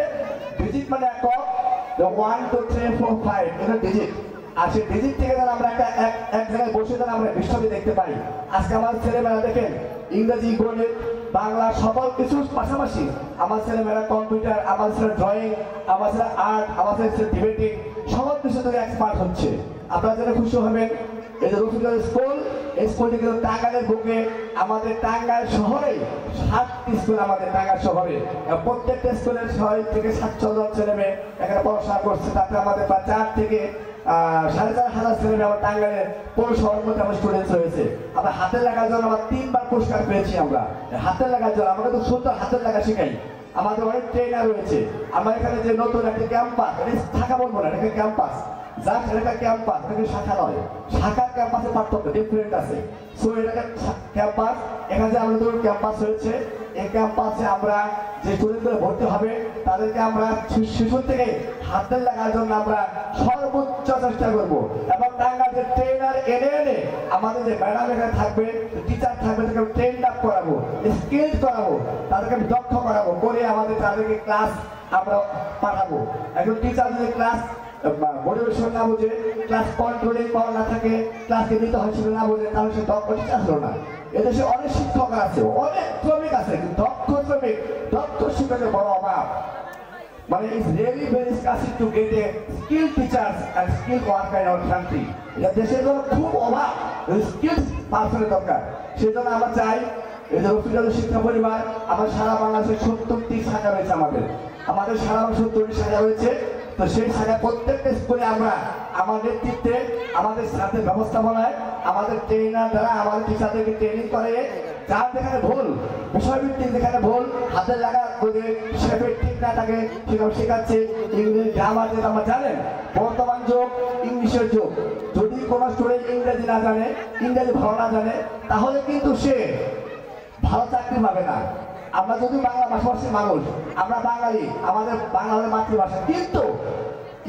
ডিজিট মানে একক, the 1 2 3 4 5 এটা ডিজিট। আর সেই ডিজিট থেকে যেন আমরা এক জায়গায় বসে যেন আমরা বিশ্বকে দেখতে পাই। আজকে আমাদের ছেলেমেয়েরা দেখেন ইংরেজি, গণিত, বাংলা সকল কিছুর পাশাপাশি আমার ছেলেমেয়েরা কম্পিউটার, আমার ছেলে ড্রয়িং, আমার ছেলে আর্ট, আমার ছেলে ডিবেটিং, সকল কিছু থেকে এক্সপার্ট হচ্ছে। আপনারা জেনে খুশি হবেন এই যে রফিকুল স্কুল, এই স্কুলটি কিন্তু টাঙ্গাইলের বুকে, আমাদের টাঙ্গাইল শহরে 7টি স্কুল, আমাদের টাঙ্গাইল শহরে প্রত্যেকটা স্কুলের 6 থেকে 700 জন ছেলে মেয়ে এখানে পড়াশোনা করছে। তাতে আমাদের প্রায় 4 থেকে 4,500 ছেলে মেয়ে আমার টাঙ্গাইলের পৌরসভার মধ্যে আমার স্টুডেন্টস রয়েছে। আমরা হাতের লেখার জন্য আমরা 3বার পুরস্কার পেয়েছি। আমরা হাতের লেখার জন্য আমাকে তো সুন্দর হাতের লেখা শেখাই, আমাদের অনেক ট্রেনার রয়েছে। আমার এখানে যে নতুন একটা ক্যাম্পাস, এটা শাখা বলবো না, এটা ক্যাম্পাস, যার এটা ক্যাম্পাস, এটা শাখা নয়। শাখার ক্যাম্পাসে পার্থক্য ডিফারেন্ট আছে। সো এটা ক্যাম্পাস, এখানে যে আমাদের ক্যাম্পাস রয়েছে, এই ক্যাম্পাসে আমরা যে স্টুডেন্টগুলো ভর্তি হবে তাদেরকে আমরা শিশু থেকে হাতের লাগার জন্য আমরা সর্বোচ্চ চেষ্টা করব। এবং টাঙ্গাইল যে ট্রেনার এনে আমাদের যে ম্যাডাম এখানে থাকবে, টিচার থাকবে, তাদেরকে ট্রেন আপ করাবো, স্কিল করাবো, তাদেরকে দক্ষ করাবো, করে আমাদের তাদেরকে ক্লাস আমরা পাঠাবো। একজন টিচার যদি ক্লাস মোটিভেশন না বুঝে, ক্লাস কন্ট্রোলিং পাওয়ার না থাকে, ক্লাসকে নিতে হয়েছিল না বুঝে, তাহলে সে দক্ষ টিচার হলো না। এদেশে অনেক শিক্ষক আছে, অনেক শ্রমিক আছে, কিন্তু দক্ষ শ্রমিক, দক্ষ শিক্ষকের বড় অভাব। মানে it's really very scarcing to get a skill teachers and skill worker in our country. এটা দেশের জন্য খুব অভাব, স্কিল পার্সনের দরকার। সেজন্য আমরা চাই এই যে রফিকুল শিক্ষা পরিবার, আমার সারা বাংলাদেশে 70টি শাখা রয়েছে। আমাদের সারা বাংলাদেশে 70টি শাখা রয়েছে। তো সেই শাখা প্রত্যেকটা স্কুলে আমরা আমার নেতৃত্বে, আমাদের সাথে ব্যবস্থাপনায়, আমাদের ট্রেনার দ্বারা আমাদের টিচারদেরকে ট্রেনিং করে, যার যেখানে ভুল, বিষয়ভিত্তিক যেখানে ভুল, হাতের লাগা করে শেপের ঠিক না থাকে সেখানে শেখাচ্ছে। ইংরেজি গ্রামার যেটা আমরা জানেন, বর্তমান যুগ ইংলিশের যুগ। যদি কোনো স্টুডেন্ট ইংরেজি না জানে, ইংরেজি ভালো না জানে, তাহলে কিন্তু সে ভালো চাকরি পাবে না। আমরা যদি বাংলা ভাষাভাষী মানুষ, আমরা বাঙালি, আমাদের বাংলা আমাদের মাতৃভাষা, কিন্তু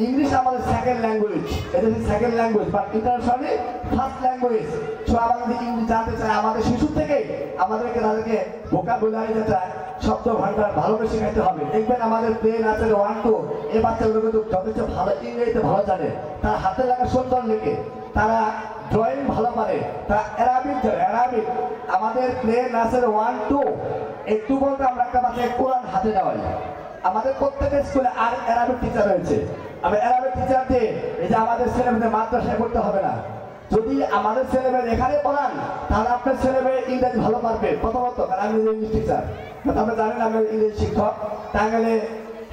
ইংলিশ আমাদের সেকেন্ড ল্যাঙ্গুয়েজ, এটা হচ্ছে second language but internationally first language. So আমাদের ইংলিশ জানতে চাই, আমাদের শিশু থেকে আমাদেরকে তাদেরকে ভোকাবুলারি যেটা শব্দ ভান্ডার ভালো করে শেখাতে হবে। দেখবেন আমাদের প্লে নাচের 1 2 এই বাচ্চাগুলো কিন্তু যথেষ্ট ভালো ইংরেজিতে ভালো জানে, তারা হাতের লাগা সুন্দর লেখে, তারা ড্রয়িং ভালো পারে, তারা অ্যারাবিক জানে। অ্যারাবিক আমাদের প্লে নাচের 1 2 একটু বলতে আমরা একটা বাচ্চাকে কোরআন হাতে দেওয়াই। আমাদের প্রত্যেকের স্কুলে আর অ্যারাবিক টিচার রয়েছে। আমি অ্যারাবিক টিচার দিয়ে এই যে আমাদের ছেলেমেয়েদের মাদ্রাসায় পড়তে হবে না। যদি আমাদের ছেলেমেয়ে এখানে পড়ান, তাহলে আপনার ছেলেমেয়ে ইংরেজি ভালো পারবে প্রথমত, কারণ আমি ইংলিশ টিচার। আপনি জানেন আমি ইংরেজি শিক্ষক। টাঙ্গাইলে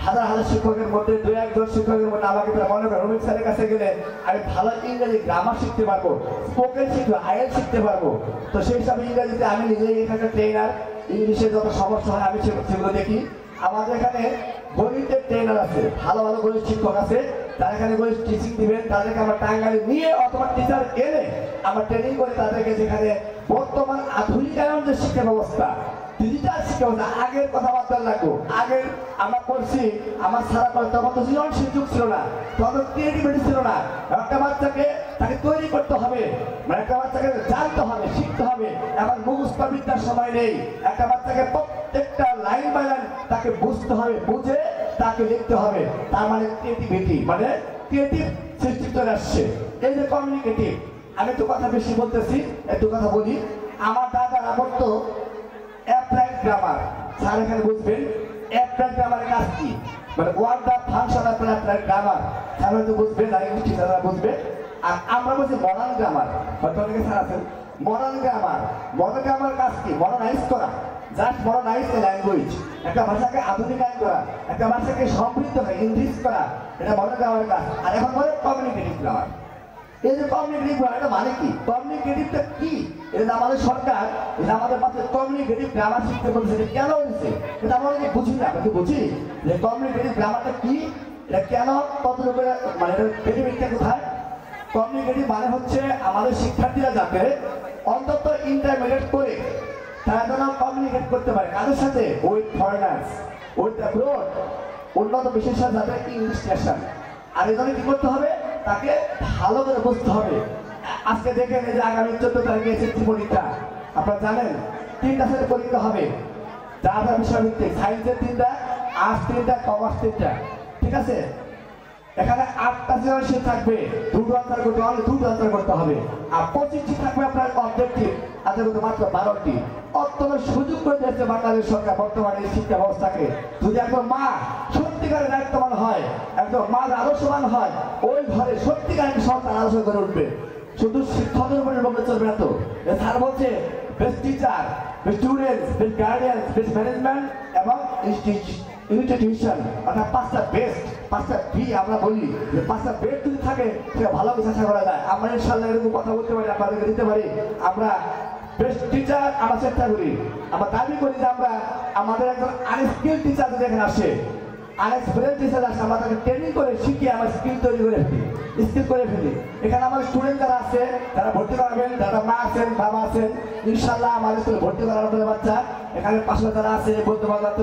হাজার হাজার শিক্ষকের মধ্যে 2-1 জন শিক্ষকের মধ্যে আমাকে মনে করেন রবীন্দ্র স্যারের কাছে গেলে আমি ভালো ইংরেজি গ্রামার শিখতে পারবো, স্পোকেন শিখবো, আইএল শিখতে পারবো। তো সেই হিসাবে ইংরেজিতে আমি নিজেই এখানে ট্রেনার, ইংলিশে যত সমস্যা হয় আমি সেগুলো দেখি। আমাদের এখানে গণিতের ট্রেনার আছে, ভালো ভালো গণিত শিক্ষক আছে, তারা এখানে গণিত টিচিং দিবেন। তাদেরকে আমরা টাঙ্গাইলে নিয়ে অথবা টিচার এনে আমরা ট্রেনিং করে তাদেরকে যেখানে বর্তমান আধুনিকায়ন যে শিক্ষা ব্যবস্থা, ডিজিটাল শিক্ষা ব্যবস্থা, আগের কথাবার্তা লাগবো। আগের আমরা করছি, আমার সারা করে তখন তো সৃজনশীল যুগ ছিল না, তখন ক্রিয়েটিভিটি ছিল না। একটা বাচ্চাকে তাকে তৈরি করতে হবে, মানে একটা বাচ্চাকে জানতে হবে, শিখতে হবে। এখন মুখস্থ বিদ্যার সময় নেই। একটা বাচ্চাকে প্রত্যেকটা লাইন বাই লাইন তাকে বুঝতে হবে, বুঝে তাকে লিখতে হবে। তার মানে ক্রিয়েটিভিটি, মানে ক্রিয়েটিভ সৃষ্টি চলে আসছে। এই যে কমিউনিকেটিভ, আমি একটু কথা বেশি বলতেছি, একটু কথা বলি। আমার দাদারা বলতো অ্যাপ্লাইড গ্রামার, স্যার এখানে বুঝবেন অ্যাপ্লাইড গ্রামারের কাজ কি, মানে word the function of applied grammar. Sir হয়তো বুঝবেন, আর ইংলিশ টিচাররা বুঝবে। আর আমরা বলছি মডার্ন গ্রামার, হয়তো অনেকে স্যার আছেন। মডার্ন গ্রামার, মডার্ন গ্রামার কাজ কি? মডার্নাইজ করা, জাস্ট মডার্নাইজ এ ল্যাঙ্গুয়েজ, একটা ভাষাকে আধুনিকায়ন করা, একটা ভাষাকে সমৃদ্ধ করে ইনরিচ করা, এটা মডার্ন গ্রামারের কাজ। আর এখন বলে কমিউনিকেটিভ গ্রামার। এই যে কমিউনিকেটিভ গ্রামার, এটা মানে কি? কমিউনিকেটিভটা কি? এটা আমাদের সরকার, এটা আমাদের পাশে কমিউনিকেটিভ গ্রামার শিখতে বলছে। এটা কেন হয়েছে এটা আমরা বুঝি না, কিন্তু বুঝি যে কমিউনিকেটিভ গ্রামারটা কি, এটা কেন, কতটুকু, মানে এটা বেনিফিটটা কোথায়। কমিউনিকেটিভ মানে হচ্ছে আমাদের শিক্ষার্থীরা যাতে অন্তত ইন্টারমিডিয়েট করে তারা যেন কমিউনিকেট করতে পারে কাদের সাথে, উইথ ফরেনার্স, উইথ অ্যাব্রড, উন্নত বিশ্বের সাথে, যাতে ইংলিশ ন্যাশন। আর এজন্য কি করতে হবে, তাকে ভালো করে বুঝতে হবে। আজকে দেখেন এই যে আগামী 14 তারিখে এসএসসি পরীক্ষা, আপনারা জানেন 3টা সাথে পরীক্ষা হবে, যা বিষয় ভিত্তিক, সায়েন্সের 3টা, আর্টস 3টা, কমার্স 3টা, ঠিক আছে। এখানে 8টা সৃজনশীল থাকবে, 2টো আনসার করতে হবে, 2টো আনসার করতে হবে। আর 25টি থাকবে আপনার অবজেক্টিভ, আর বাচ্চা কিন্তু মাত্র 12টি। অত্যন্ত সুযোগ করে দিয়েছে বাংলাদেশ সরকার বর্তমানে এই শিক্ষা ব্যবস্থাকে। যদি একজন মা সত্যিকারের দায়িত্ববান হয়, একজন মা আদর্শবান হয়, ওই ঘরে সত্যিকারের সন্তান আদর্শ করে উঠবে। শুধু শিক্ষকের উপরে বলতে চলবে না তো। স্যার বলছে best teacher, best students, best guardian, best management এবং ইনস্টিটিউশন, অর্থাৎ 5টা বেস্ট, 5টা বি আমরা বলি যে 5টা বেস্ট যদি থাকে সেটা ভালো কিছু আশা করা যায়। আমরা ইনশাল্লাহ এরকম কথা বলতে পারি, আপনাদেরকে দিতে পারি। আমরা বেস্ট টিচার আমরা চেষ্টা করি, আমরা দাবি করি যে আমরা আমাদের একজন আনস্কিল টিচার যদি এখানে আসে, আনএক্সপিরিয়েন্স টিচার আসে, আমরা তাকে ট্রেনিং করে শিখিয়ে আমার স্কিল তৈরি করে ফেলি, স্কিল করে ফেলি। এখানে আমাদের স্টুডেন্ট যারা আছে তারা ভর্তি করাবেন, যারা মা আছেন বাবা আছেন, ইনশাল্লাহ আমাদের স্কুলে ভর্তি করার আমাদের বাচ্চা এখানে পাশে যারা আছে বৌদ্ধ বাজার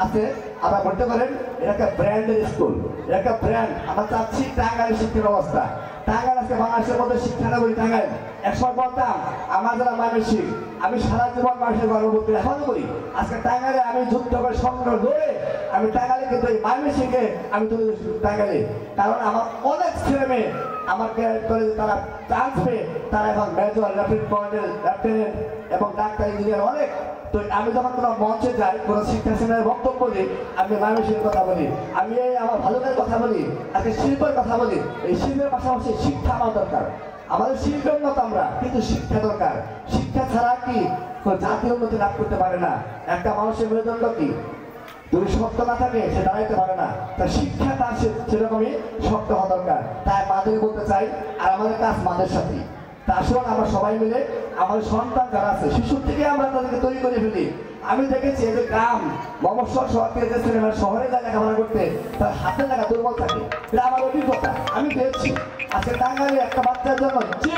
আছে, আমরা ভর্তি করেন। এটা একটা ব্র্যান্ডের স্কুল, এটা একটা ব্র্যান্ড। আমরা চাচ্ছি টাঙ্গাইলের শিক্ষা ব্যবস্থা, টাঙ্গাইল আজকে বাংলাদেশের মধ্যে শিক্ষা নগরী টাঙ্গাইল। একসময় বলতাম আমার যারা ময়মনসিংহ, আমি সারা জীবন মানুষের গর্ববোধ এখনো করি। আজকে টাঙ্গাইলে আমি যুদ্ধ করে সংগ্রাম লড়ে আমি টাঙ্গাইলে কিন্তু এই ময়মনসিংহকে আমি তুলে দিচ্ছি টাঙ্গাইলে। কারণ আমার অনেক ছেলে মেয়ে আমাকে করে তারা চান্স পেয়ে তারা এখন মেজর, লেফটেন্যান্ট কর্নেল, লেফটেন্যান্ট এবং ডাক্তার, ইঞ্জিনিয়ার অনেক। তো আমি যখন কোনো মঞ্চে যাই, কোনো শিক্ষা সেমিনারের বক্তব্য দিই, আমি ময়মনসিংহের কথা বলি, আমি এই আমার ভালোকার কথা বলি, আজকে শিল্পের কথা বলি। এই শিল্পের পাশাপাশি শিক্ষা আমার দরকার। আমাদের শিল্পের মতো আমরা, কিন্তু শিক্ষা দরকার। শিক্ষা ছাড়া কি জাতীয় উন্নতি লাভ করতে পারে না। একটা মানুষের মেরুদণ্ড কি যদি শক্ত না থাকে সে দাঁড়াইতে পারে না। তার শিক্ষা তার সেরকমই শক্ত হওয়া দরকার। তাই মাদের বলতে চাই, আর আমাদের কাজ মাদের সাথে। তা আসলে আমরা সবাই মিলে আমাদের সন্তান যারা আছে শিশুর থেকে আমরা তাদেরকে তৈরি করে ফেলি। আমি দেখেছি যে গ্রাম মফস্বল শহর থেকে যে ছেলেমেয়েরা শহরে যায় লেখাপড়া করতে, তার হাতে লাগা দুর্বল থাকে। এটা আমার অভিজ্ঞতা, আমি পেয়েছি। আজকে টাঙ্গাইলে একটা বাচ্চার জন্য যে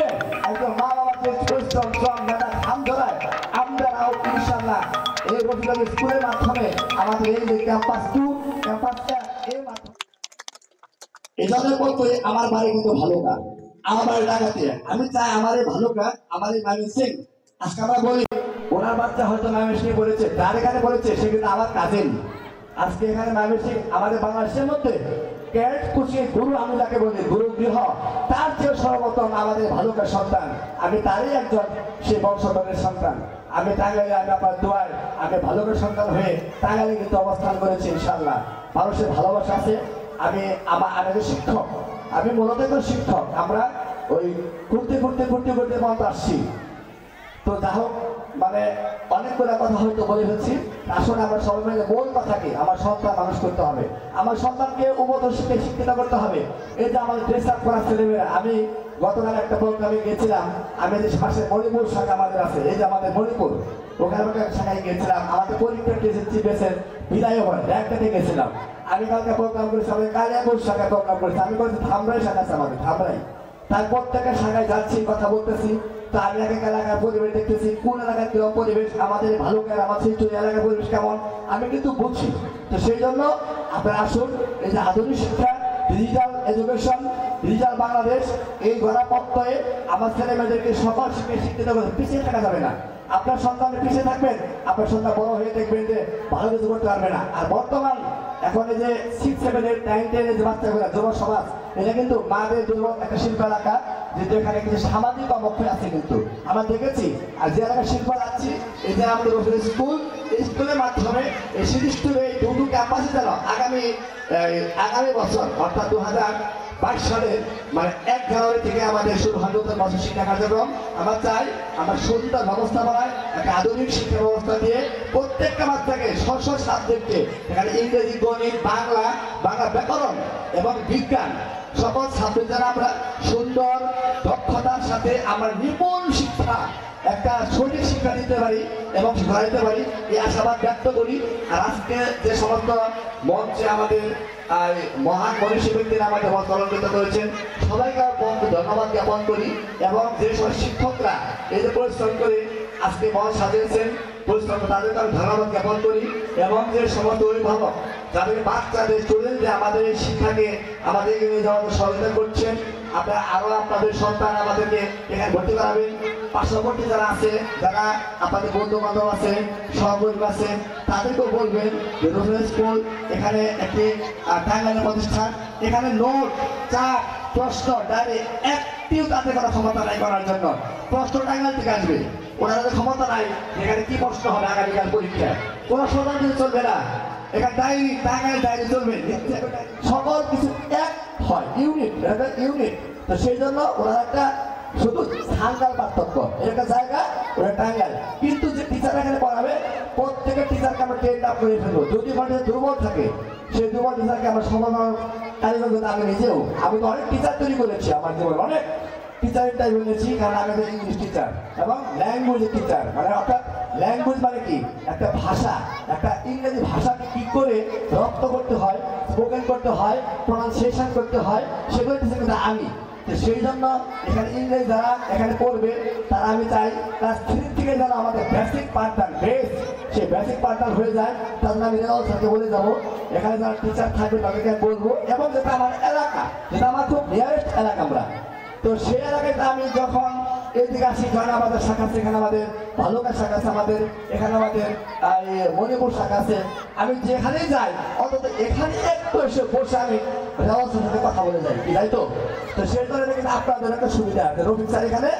একজন মা বাবা যে পরিশ্রম শ্রম মেধা ঘাম ধরায়, আমরাও ইনশাল্লাহ এই রফিকুল স্কুলের মাধ্যমে আমাদের এই যে ক্যাম্পাস 2 ক্যাম্পাসটা এর মাধ্যমে এই জন্য বলতে আমার বাড়ি কিন্তু ভালোকা, আমার বাড়ি ঢাকাতে। আমি চাই আমার এই ভালোকা, আমার এই ময়মনসিংহ, আজকে আমরা বলি ওনার বাচ্চা হয়তো ময়মনসিংহে পড়েছে, যার এখানে পড়েছে সে কিন্তু আমার কাজের। আজকে এখানে ময়মনসিংহ আমাদের বাংলাদেশের মধ্যে ক্যাট কুচি গুরু, আমি যাকে বলি গুরু গৃহ, তার যে সর্বপ্রথম আমাদের ভালোকার সন্তান, আমি তারই একজন সে বংশধরের সন্তান। আমি টাঙ্গাইলে, আমি আপনার দোয়ায় আমি ভালোকার সন্তান হয়ে টাঙ্গাইলে কিন্তু অবস্থান করেছি। ইনশাআল্লাহ মানুষের ভালোবাসা আছে। আমি আমাদের শিক্ষক, আমি মূলত একজন শিক্ষক। আমরা ওই ঘুরতে ঘুরতে ঘুরতে ঘুরতে মত আসছি। তো যা হোক, মানে অনেকগুলো কথা হয়তো বলে ফেলছি। আসলে আমরা সবাই মিলে মূল কথা কি, আমার সন্তান মানুষ করতে হবে, আমার সন্তানকে উন্নত শিক্ষায় শিক্ষিত করতে হবে। এই যে আমাদের ড্রেস আপ করার ছেলেমেয়েরা, আমি গতকাল একটা প্রোগ্রামে গেছিলাম, আমি যে পাশে মণিপুর শাখা আমাদের আছে, এই যে আমাদের মণিপুর, ওখানে একটা শাখায় গেছিলাম। আমাদের পরীক্ষা চিপেছেন বিদায় হয় একটাতে গেছিলাম। আমি কালকে প্রোগ্রাম করেছি, আমি কালিয়াপুর শাখায় প্রোগ্রাম করেছি, আমি করেছি ধামরাই শাখা আছে আমাদের, ধামরাই। তার প্রত্যেকের শাখায় যাচ্ছি, কথা বলতেছি। তো আমি এক এক এলাকার পরিবেশ দেখতেছি, কোন এলাকার কিরকম পরিবেশ, আমাদের ভালো আমার শিলচর এলাকার পরিবেশ কেমন আমি কিন্তু বুঝছি। তো সেই জন্য আপনারা আসুন, এই যে আধুনিক শিক্ষা, ডিজিটাল এডুকেশন, ডিজিটাল বাংলাদেশ, এই গড়াপত্তয়ে আমার ছেলে মেয়েদেরকে সকল শিক্ষায় শিক্ষিত করে পিছিয়ে থাকা যাবে না। আপনার সন্তানের পিছিয়ে থাকবেন, আপনার সন্তান বড় হয়ে দেখবেন যে ভালো কিছু করতে পারবে না। আর বর্তমান এখন এই যে 6, 7, 8, 9, 10 যে বাচ্চাগুলা যুব সমাজ, এটা কিন্তু মাদের দুর্বল একটা শিল্প এলাকা, যেখানে কিছু সামাজিক অবক্ষয় আছে কিন্তু আমরা দেখেছি। আর যে এলাকায় শিল্প যাচ্ছি, এই যে আমাদের রফিকুল স্কুল, এই স্কুলের মাধ্যমে এই সিটি স্কুলে এই 2 ক্যাম্পাসে যেন আগামী বছর অর্থাৎ 2022 সালের মানে 1 জানুয়ারি থেকে আমাদের শুরু হবে নতুন বছর শিক্ষা কার্যক্রম। আমরা চাই আমরা সুন্দর ব্যবস্থাপনায় একটা আধুনিক শিক্ষা ব্যবস্থা দিয়ে প্রত্যেকটা বাচ্চাকে স্ব সাবজেক্টে, এখানে ইংরেজি, গণিত, বাংলা, বাংলা ব্যাকরণ এবং বিজ্ঞান সকল সাবজেক্ট যারা আমরা সুন্দর দক্ষতার সাথে আমরা নিপুণ শিক্ষা, একটা সঠিক শিক্ষা দিতে পারি এবং ঘরাইতে পারি, এই আশাবাদ ব্যক্ত করি। আর আজকে যে সমস্ত মঞ্চে আমাদের মহান মনীষী ব্যক্তিরা আমাদের মত অলঙ্কৃত করেছেন, সবাইকে ধন্যবাদ জ্ঞাপন করি। এবং যে সব শিক্ষকরা এই যে পরিশ্রম করে আজকে মঞ্চ সাজিয়েছেন, পরিশ্রম তাদেরকে আমি ধন্যবাদ জ্ঞাপন করি। এবং যে সমস্ত অভিভাবক যাদের বাচ্চাদের স্টুডেন্টদের আমাদের এই শিক্ষাকে আমাদেরকে নিয়ে যাওয়ার সহযোগিতা করছেন, আপনারা আরো আপনাদের সন্তান আমাদেরকে এখানে ভর্তি করাবেন। পার্শ্ববর্তী যারা আছে, যারা আপনাদের বন্ধু বান্ধব আছে, সহকর্মী আছে, তাদেরকেও বলবেন যে রফিকুল স্কুল এখানে একটি টাঙ্গাইলের প্রতিষ্ঠান, এখানে নোট, চাপ, প্রশ্ন ডাইরেক্ট একটিও তাদের কোনো ক্ষমতা নাই করার জন্য। প্রশ্ন টাঙ্গাইল থেকে আসবে, ওনাদের ক্ষমতা নাই এখানে কি প্রশ্ন হবে আগামীকাল পরীক্ষায়, কোনো সমাধান কিছু চলবে না। এখানে ডায়েরি টাঙ্গাইল ডায়েরি চলবে, সকল কিছু এক হয়, ইউনিট ইউনিট। তো সেই জন্য ওনার একটা শুধু স্থানকাল পার্থক্য, একটা জায়গা ওরা টাঙ্গাইল। কিন্তু যে টিচার এখানে পড়াবে প্রত্যেকের টিচারকে আমরা ট্রেন আপ করে ফেলবো। যদি মানুষের দুর্বল থাকে সেই দুর্বল টিচারকে আমরা সমাধান কারিগর করতে, আমি নিজেও আমি তো অনেক টিচার তৈরি করেছি আমার জীবনে, অনেক টিচারের টাইপ বলেছি, কারণ আমি ইংলিশ টিচার এবং ল্যাঙ্গুয়েজের টিচার। মানে অর্থাৎ ল্যাঙ্গুয়েজ মানে কি, একটা ভাষা, একটা ইংরেজি ভাষাকে কি করে রপ্ত করতে হয়, স্পোকেন করতে হয়, প্রনাউন্সিয়েশন করতে হয়, সেগুলো টিচার কিন্তু আমি। সেই জন্য এখানে ইংরেজি যারা এখানে পড়বে তারা আমি চাই ক্লাস 3 থেকে যেন আমাদের বেসিক পার্টনার সেই বেসিক পার্টনার হয়ে যায়। তার জন্য আমি রেজাল্ট স্যারকে বলে যাবো, এখানে যারা টিচার থাকবে তাদেরকে বলবো, এবং যেটা আমার এলাকা, যেটা আমার খুব নিয়ারেস্ট এলাকা আমরা, তো সেই এলাকায় আমি যখন এদিকে আসি, যখন আমাদের শাখা আছে, এখানে আমাদের ভালুকা শাখা আছে, আমাদের এখানে আমাদের মণিপুর শাখা আছে, আমি যেখানেই যাই অন্তত এখানে একটু এসে বসে আমি রেওয়াজ সাথে কথা বলে যাই, কি তাই তো? তো সেই জন্য কিন্তু আপনাদের একটা সুবিধা আছে, রফিক স্যার এখানে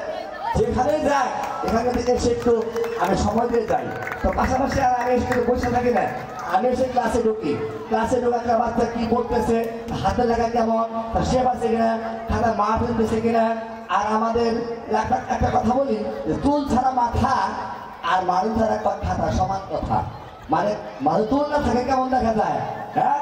যেখানেই যায় এখানে থেকে এসে একটু আমি সময় দিয়ে যাই। তো পাশাপাশি আর আমি এসে বসে থাকি না, আমি এসে ক্লাসে ঢুকি, ক্লাসে ঢোকা বাচ্চা কি করতেছে, হাতে লাগা কেমন, সে পাচ্ছে কিনা, খাতা মা ফেলতেছে কিনা। আর আমাদের একটা কথা বলি, চুল ছাড়া মাথা আর মারুল ছাড়া খাতা সমান কথা। মানে চুল না থাকে কেমন দেখা যায়, হ্যাঁ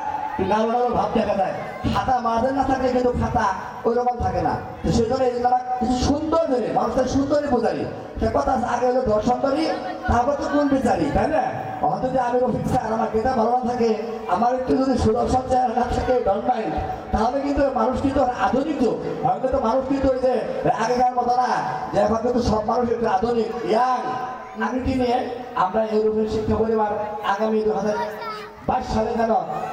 নালো নালো ভাব দেখা যায়, খাতা মাঝে না থাকলে কিন্তু খাতা ওই রকম থাকে না। তো সেই জন্য এই কিছু সুন্দর ধরে মানুষের সুন্দরী বোঝারি, সে কথা আগে হলো দর্শন করি, তারপর তো কোন বিচারি, তাই না? যদি আমি রফিক স্যার আমার ক্রেতা ভালো না থাকে, আমার একটু যদি সুদর্শন চেহারা না থাকে ডন মাইন্ড, তাহলে কিন্তু মানুষ কিন্তু আধুনিক যুগ, হয়তো তো মানুষ কিন্তু ওই যে আগেকার মতো না, যে এখন কিন্তু সব মানুষ একটু আধুনিক ইয়াং নাগরিক নিয়ে আমরা এই রূপের শিক্ষা পরিবার আগামী 2022 সালে যেন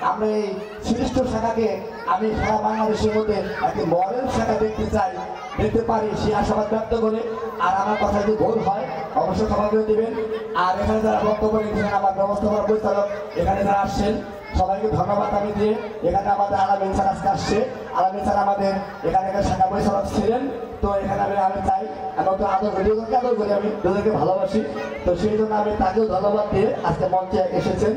আমরা এই শ্রেষ্ঠ শাখাকে আমি সারা বাংলাদেশের মধ্যে একটি মডেল শাখা দেখতে চাই, দেখতে পারি, সেই আশাবাদ ব্যক্ত করে। আর আমার কথা যদি ভুল হয় অবশ্যই ক্ষমা করে দেবেন। আর এখানে যারা বক্তব্য রেখেছেন, আমার ব্যবস্থাপনা পরিচালক এখানে যারা আসছেন সবাইকে ধন্যবাদ আমি দিয়ে, এখানে আমাদের আলামিন স্যার আজকে আসছে, আলামিন স্যার আমাদের এখানে শাখা পরিচালক ছিলেন। তো এখানে আমি চাই, আমি তো আদর করি, ওদেরকে আদর করি, আমি ওদেরকে ভালোবাসি। তো সেই জন্য আমি তাকেও ধন্যবাদ দিয়ে আজকে মঞ্চে এসেছেন।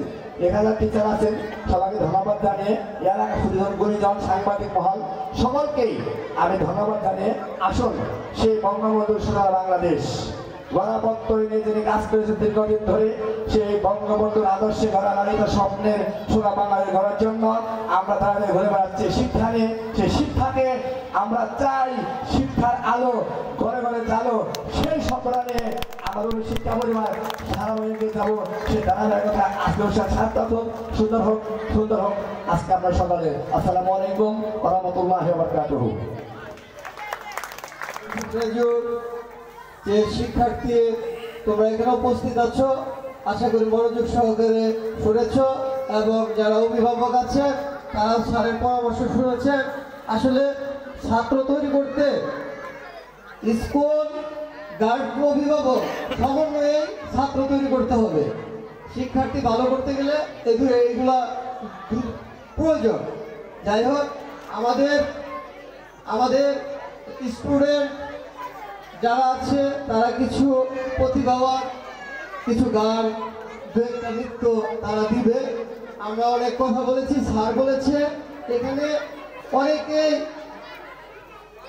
এখানে টিচার আছেন, সবাইকে ধন্যবাদ জানিয়ে, এলাকা সুদীজন গুণীজন সাংবাদিক মহল সকলকেই আমি ধন্যবাদ জানিয়ে, আসুন সেই বঙ্গবন্ধু সোনার বাংলাদেশ গণপত্র এনে যিনি কাজ করেছেন দীর্ঘদিন ধরে, সেই বঙ্গবন্ধুর আদর্শে গড়া লালিত স্বপ্নের সোনা বাংলাদেশ গড়ার জন্য আমরা তাদের ঘুরে বেড়াচ্ছি শিক্ষা নিয়ে। সেই শিক্ষাকে আমরা চাই, শিক্ষার আলো ঘরে ঘরে জালো, সেই স্বপ্ন নিয়ে আমাদের শিক্ষা পরিবার সারা এগিয়ে যাবো। সেই ধারাবাহিকতা আজকে সার্থক হোক, সুন্দর হোক, সুন্দর হোক। আজকে আপনার সকালে আসসালামু আলাইকুম ওয়া রাহমাতুল্লাহি ওয়া বারাকাতুহু। যে শিক্ষার্থী তোমরা এখানে উপস্থিত আছো, আশা করি মনোযোগ সহকারে শুনেছ, এবং যারা অভিভাবক আছে তারা স্যারের পরামর্শ শুনেছেন। আসলে ছাত্র তৈরি করতে স্কুল, গার্ড, অভিভাবক সমন্বয়ে ছাত্র তৈরি করতে হবে। শিক্ষার্থী ভালো করতে গেলে এইগুলা প্রয়োজন। যাই হোক, আমাদের স্টুডেন্ট যারা আছে তারা কিছু প্রতিভাবান, কিছু গান, দু একটা নৃত্য তারা দিবে। আমরা অনেক কথা বলেছি, স্যার বলেছে, এখানে অনেকেই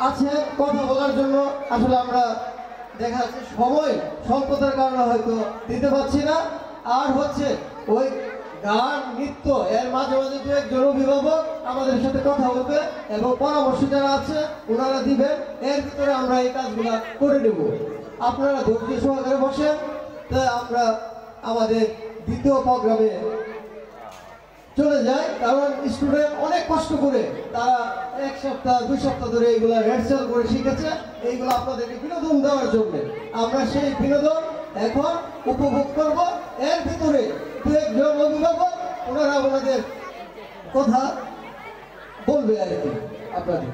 আছে কথা বলার জন্য। আসলে আমরা দেখা যাচ্ছে সময় স্বল্পতার কারণে হয়তো দিতে পারছি না। আর হচ্ছে ওই গান, নৃত্য, এর মাঝে মাঝে দু একজন অভিভাবক আমাদের সাথে কথা বলবে এবং পরামর্শ যারা আছে ওনারা দিবেন। এর ভিতরে আমরা এই কাজগুলো করে নেব। আপনারা ধৈর্য সহকারে বসেন। তো আমরা আমাদের দ্বিতীয় প্রোগ্রামে চলে যায়, কারণ স্টুডেন্ট অনেক কষ্ট করে তারা 1 সপ্তাহ 2 সপ্তাহ ধরে এইগুলো রিহার্সাল করে শিখেছে, এইগুলো আপনাদেরকে বিনোদন দেওয়ার জন্য। আমরা সেই বিনোদন এখন উপভোগ করব। এর ভিতরে দু একজন অভিভাবক ওনারা ওনাদের কথা বলবে আর কি আপনাদের।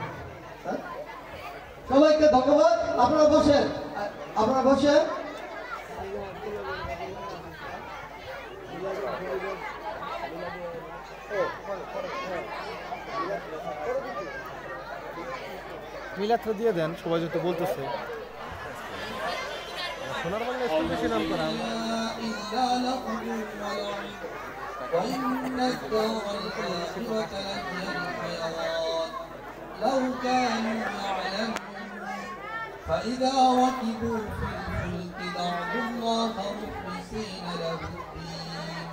সবাইকে ধন্যবাদ। আপনারা বসেন, আপনারা বসেন। মিলাদটা দিয়ে দেন, সবাই যত বলতেছে। সোনার বাংলা স্কুল বেশি নাম করা। لو كانوا يعلمون فإذا ركبوا في الفلك دعوا الله مخلصين له الدين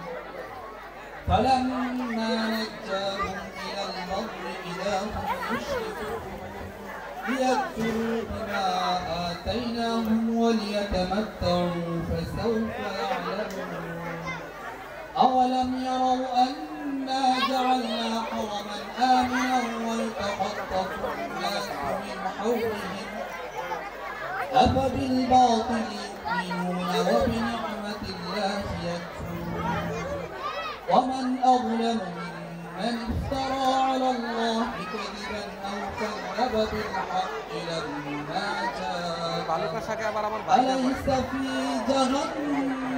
فلما نجاهم إلى البر إذا هم يشركون ليكفروا بما آتيناهم وليتمتعوا فسوف يعلمون أولم يروا أنا جعلنا حرما آمنا ويتخطف الناس من حولهم أفبالباطل يؤمنون وبنعمة الله يكفرون ومن أظلم ممن افترى على الله كذبا أو كذب بالحق لما جاء أليس في جهنم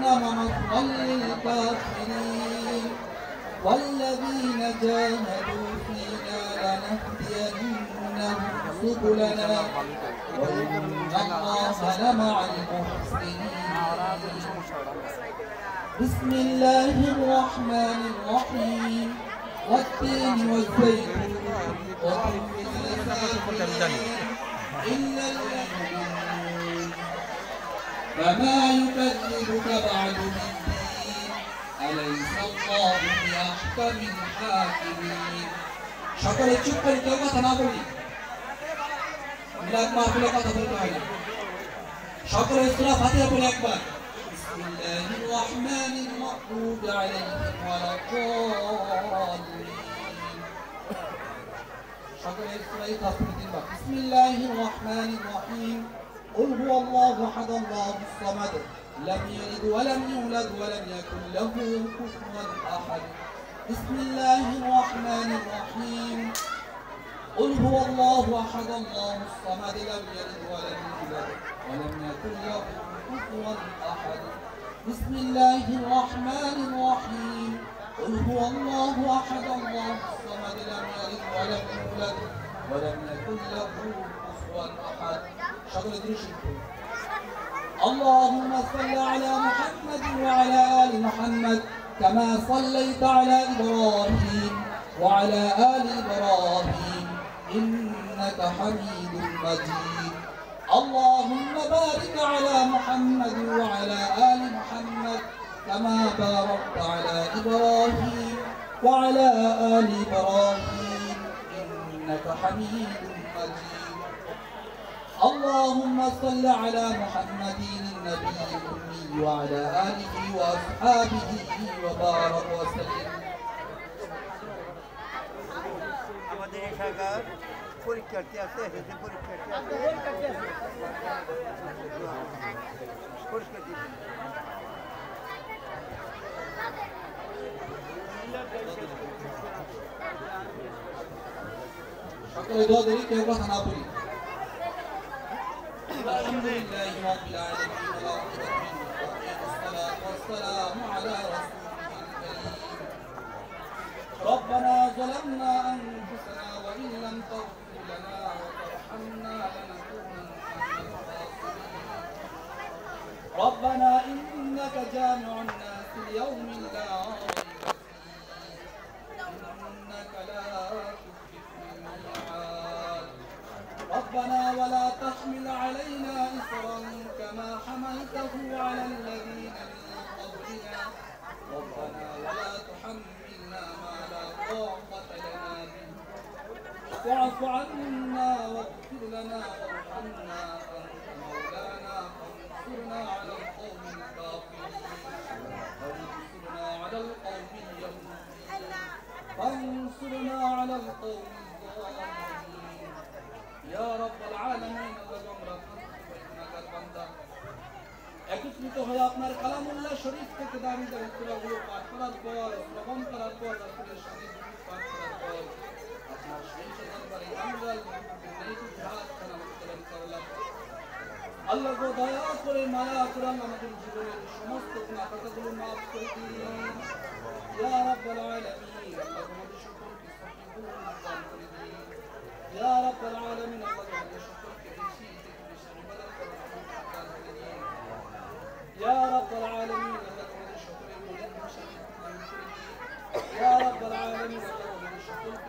مثوى للكافرين والذين جاهدوا فينا لنهدينهم سبلنا وإن الله لمع المحسنين بسم الله الرحمن الرحيم والتين والزيتون إلا الذين فما يكذبك بعد بالدين أليس الله بأحكم الحاكمين সকলে চুপ করে কেউ কথা না বলি মিলাদ মাহফিলে কথা বলতে হয় না সকলে সূরা ফাতিহা পড়ে একবার বিসমিল্লাহির রহমানির মাগদুবি আলাইহিম ওয়ালাদ-দাল্লিন সকলে সূরা ইখলাস পড়ে তিনবার বিসমিল্লাহির রহমানির রহিম قل هو الله احد الله الصمد لم يلد ولم يولد ولم يكن له كفوا احد بسم الله الرحمن الرحيم قل هو الله احد الله الصمد لم يلد ولم يولد ولم يكن له كفوا احد بسم الله الرحمن الرحيم قل هو الله احد الله الصمد لم يلد ولم يولد ولم يكن له كفوا احد شغل درشك اللهم صل على محمد وعلى ال محمد كما صليت على إبراهيم وعلى آل إبراهيم إنك حميد مجيد اللهم بارك على محمد وعلى آل محمد كما باركت على إبراهيم وعلى آل إبراهيم إنك حميد مجيد اللهم صل على محمد النبي الأمي وعلى آله وأصحابه وبارك وسلم পরীক্ষার্থী আছে সকলে দোয়া করি কেউ কথা না বলি الحمد لله رب العالمين والصلاة والسلام على رسوله الكريم ربنا ظلمنا أنفسنا وإن لم تغفر لنا وترحمنا لنكونن من الخاسرين ربنا إنك جامع الناس ليوم لا ريب فيه إنك لا تخلف الميعاد ربنا ولا تحمل علينا إصرا كما حملته على الذين من قبلنا ربنا ولا تحملنا ما لا طاقة لنا به واعف عنا واغفر لنا وارحمنا أنت مولانا فانصرنا على القوم الكافرين فانصرنا على القوم اليهوديين فانصرنا على القوم الظالمين يا رب العالمين একত্রিত হয়ে আপনার কালামুল্লাহ শরীফ থেকে দাবি দেওয়া সূরাগুলো পাঠ করার পর শ্রবণ করার পর রাসূলের সঙ্গে পাঠ করার পর আপনার সেই দরবারে আমরা নেকি হাত কালাম করলাম আল্লাহ গো দয়া করে মায়া করে আমাদের জীবনের সমস্ত গুনাহগুলো maaf করে দিন ইয়া রাব্বাল আলামিন আল্লাহ আমাদের সকলকে সঠিক বুঝ দান করে দিন يا رب العالمين اللهم شكرك بشيء يا رب العالمين اللهم شكرك يا رب العالمين اللهم شكرك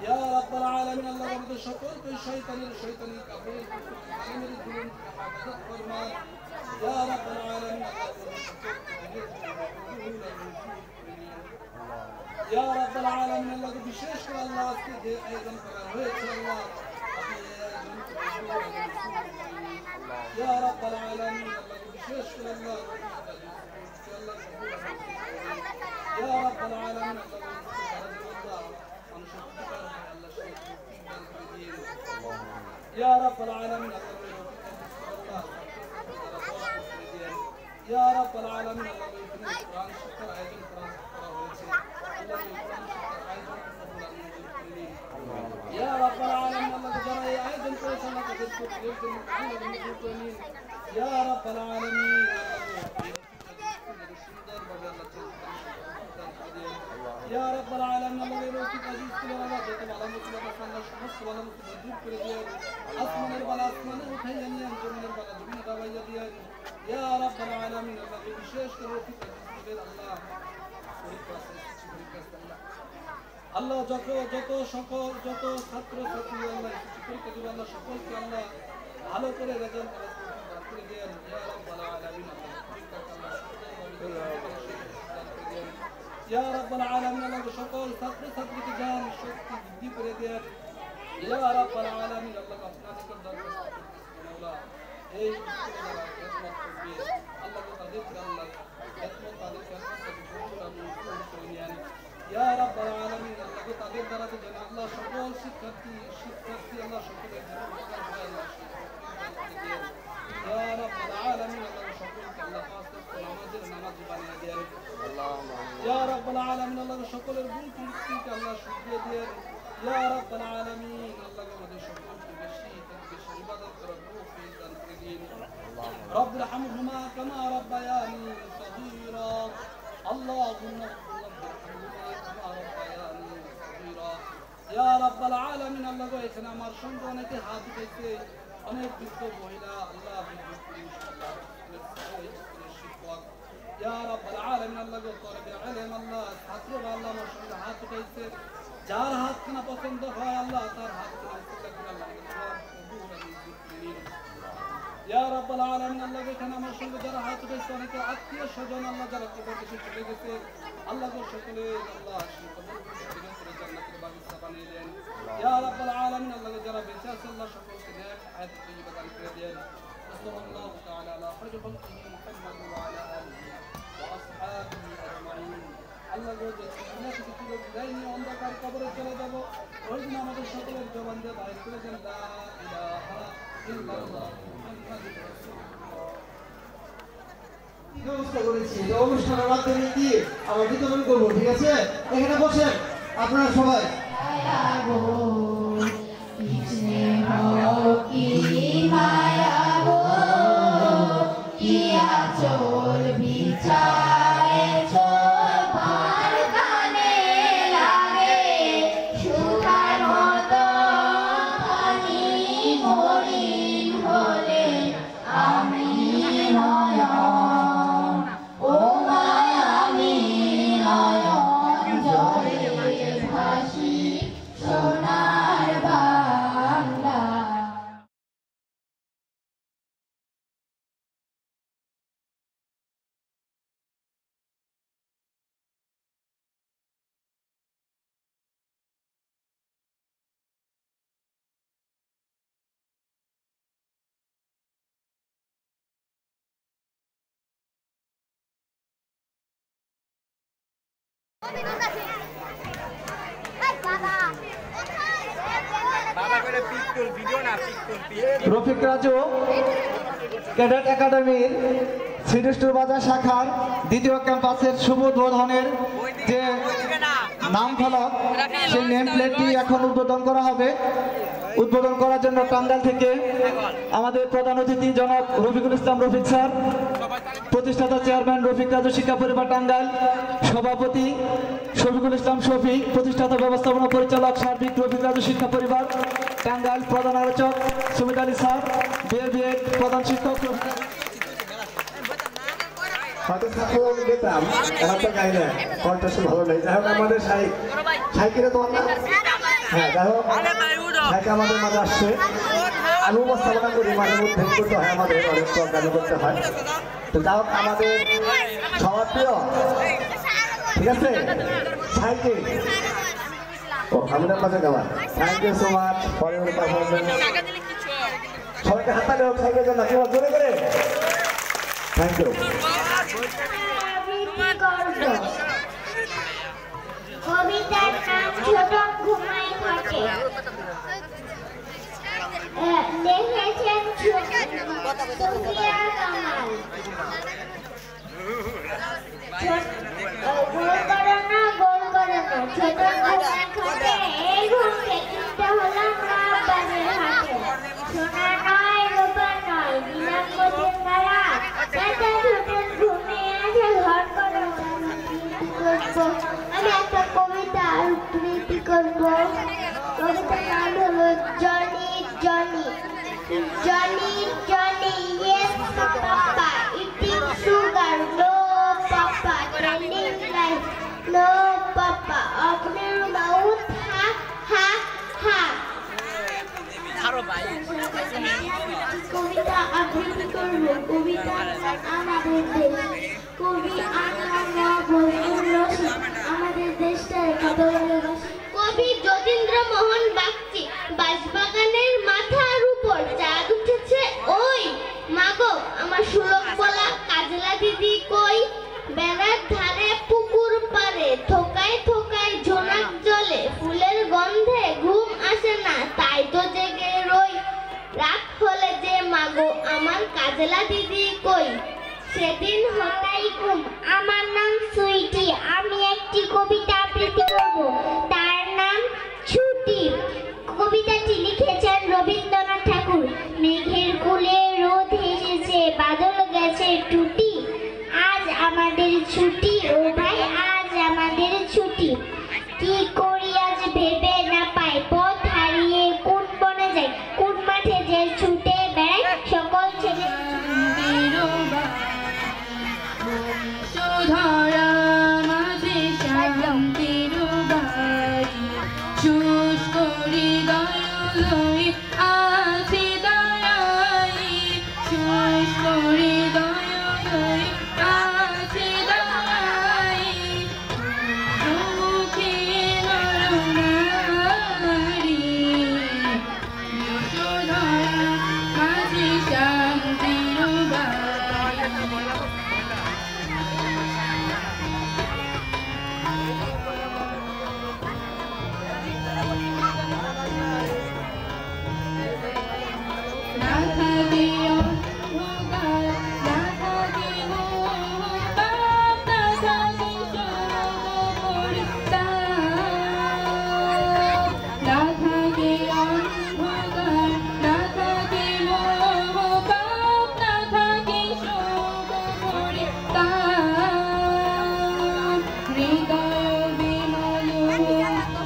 يا رب العالمين اللهم شكرك الشيطان الكبير عامل الظلم حافظت فرمان يا رب العالمين يا رب العالمين اللهم বিশেষ করে আল্লাহ আজকে যে আয়োজন করা হয়েছে আল্লাহ يا رب العالمين اللهم বিশেষ করে আল্লাহ يا رب العالمين يا رب العالمين يا رب العالمين القرآن شكر أيضا يا رب العالمين الله جرى أيضا كويسنا يا رب العالمين يا رب العالمين الله يروحك عزيز كل رضا جت على مسلم صلى شخص ولا مسلم جب كل ديار أسمان البلا أسمان وخياني أنجمن البلا جبنا دوايا ديار يا رب العالمين الله بشيش كروحك عزيز كل الله আল্লাহ যত সকল যত ছাত্র ছাত্রী আল্লাহ শিক্ষক দিব আল্লাহ সকলকে আল্লাহ ভালো করে রেজাল্ট করে দেন ইয়া রাব্বাল আলামিন ইয়া রাব্বাল আলামিন আল্লাহ সকল ছাত্র ছাত্রীকে জান শক্তি বৃদ্ধি করে দেন ইয়া রাব্বাল আলামিন আল্লাহ আপনার নিকট দরখাস্ত মাওলা এই আল্লাহ তাদের আল্লাহ খেদমত তাদের খেদমত يا رب العالمين الله تعالى درجة جل الله شكر شكرتي الله شكر يا رب العالمين الله شكرك الله خاصة نماز نماز بنا ديار يا رب العالمين الله شكر البوت الله شكر ديار يا رب العالمين الله قد شكرك بشيء عبادة ربك في الدين رب ارحمهما كما ربياني صغيرا اللهم يا رب العالمين الله গো এখানে আমার সঙ্গে অনেকে হাত উঠেছে অনেক বৃদ্ধ মহিলা আল্লাহ শিক্ষক يا رب العالمين الله গো তরবে ইলম আল্লাহ ছাত্র আল্লাহ আমার সঙ্গে হাত উঠেছে যার হাত না পছন্দ হয় আল্লাহ তার হাত يا رب العالمين الله এখানে আমার সঙ্গে যারা হাত উঠেছে অনেকে আত্মীয় স্বজন আল্লাহ যারা কবর থেকে চলে গেছে আল্লাহ গো সকলে আল্লাহ জান্নাতের বাগিচা বানিয়ে দেন يا رب العالمين الله যারা বেঁচে আছে আল্লাহ সকলকে নেক হায়াত তৈয়বা দান করে দেন sallallahu ta'ala ala khayri khalqihi Muhammad wa ala alihi wa ashabihi ajma'in আল্লাহ গো যে আমরা কিছু লোক যাইনি অন্ধকার কবরে চলে যাব ওই দিন আমাদের সকলের জবান দিয়ে বাইর করে দেন লা ইলাহা ইল্লাল্লাহ মুহাম্মাদুর রাসূলুল্লাহ ব্যবস্থা করেছি এই অনুষ্ঠানের মাধ্যমে দিয়ে আমরা বিতরণ করবো ঠিক আছে এখানে বসেন আপনারা সবাই রফিক রাজু ক্যাডেট একাডেমির শ্রীকৃষ্ণ বাজার শাখার দ্বিতীয় ক্যাম্পাসের শুভ উদ্বোধনের যে নাম ফলক সেই নেম প্লেটটি এখন উদ্বোধন করা হবে। উদ্বোধন করার জন্য টাঙ্গাইল থেকে আমাদের প্রধান অতিথি জনাব রফিকুল ইসলাম রফিক স্যার প্রতিষ্ঠাতা চেয়ারম্যান রফিক রাজু শিক্ষা পরিবার টাঙ্গাইল, সভাপতি শফিকুল ইসলাম শফিক, প্রতিষ্ঠাতা ব্যবস্থাপনা পরিচালক সার্বিক রফিক রাজু শিক্ষা পরিবার টাঙ্গাইল, প্রধান আলোচক সুমিত আলী স্যার, বিএড প্রধান শিক্ষক। হয়তো ছাত্র যেতাম, এখন তো গাই না, কণ্ঠস্ব ভালো নেই। যাই হোক আমাদের সাইকেলে তোমার না, হ্যাঁ যাই হোক সাইকে আমাদের মাঝে আসছে। আমি উপস্থাপনা করি, মাঝে মধ্যে করতে হয়, আমাদের অনেক প্রকার করতে হয়। তো যাই হোক আমাদের সবার প্রিয়, ঠিক আছে সাইকেল ও আমাদের মাঝে গাওয়া। Thank you so much for your performance. সবাইকে হাতালে হোক সাইকেল জন্য, কেউ জোরে করে থ্যাংক ইউ। কবিতার নাম ছোট ঘুমাই ঘটে। লিখেছেন সুফিয়া কামাল। গোল করো না, গোল করো না, ছোট ঘুমাই ঘটে। এই ঘুমকে কিনতে হলো না বাজে হাটে। সোনা নয়, রূপা নয়, নিলামপতির দ্বারা বেটা ছোটের ঘুমিয়ে আছে ঘর করো। আমি একটা কবিতা আবৃত্তি করবো। কবিতার নাম হলো Johnny Johnny. Johnny Johnny, yes papa, eating sugar, no papa, telling lies, no papa, opening mouth, ha ha ha. কবিতা আবৃত্তি করবো। কবিতা আমাদের দেশ, কবি আমাদের দেশটার কবি যতীন্দ্র মোহন বাগচি। বাঁশবাগানের মাথার উপর চাঁদ উঠেছে ওই, মাগো আমার সুলভ বলা কাজলা দিদি কই। বেড়ার ধারে পুকুর পারে থোকায় থোকায় ঝোনাক জলে, ফুলের গন্ধে ঘুম আসে না তাই তো জেগে রই। রাত হলে যে মাগো আমার কাজলা দিদি কই, সেদিন হতাই ঘুম। আমার নাম সুইটি, আমি একটি কবিতা আবৃত্তি করব, তার নাম ছুটি। কবিতাটি লিখেছেন রবীন্দ্রনাথ ঠাকুর। মেঘের কুলে রোদ হেসেছে, বাদল গেছে টুটি, আজ আমাদের ছুটি ও ভাই, আজ আমাদের ছুটি। কি করি আজ ভেবে না পাই, পথ হারিয়ে কোন বনে যাই, কোন মাঠে যে ছুটে বেড়াই, সকল ছেলে ধরা মাঝে শান্তির বাড়ি, শুষ্ক হৃদয় লই আছি দয়াই, শুষ্ক হৃদয় লই আছি দয়াই। দুঃখী নরনারী যশোধরা মাঝে শান্তির বাড়ি।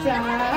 আমার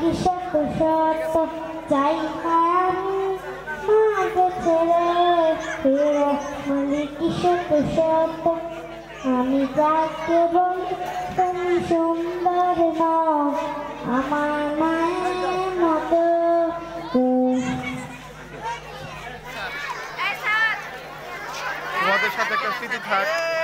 কি শত শত চাই না আমি মাকে ছেড়ে ফিরে কি শত শত আমি যাকে বলি তুমি সুন্দর নও আমার মায়ের মতো তোমাদের সাথে একটা স্মৃতি থাক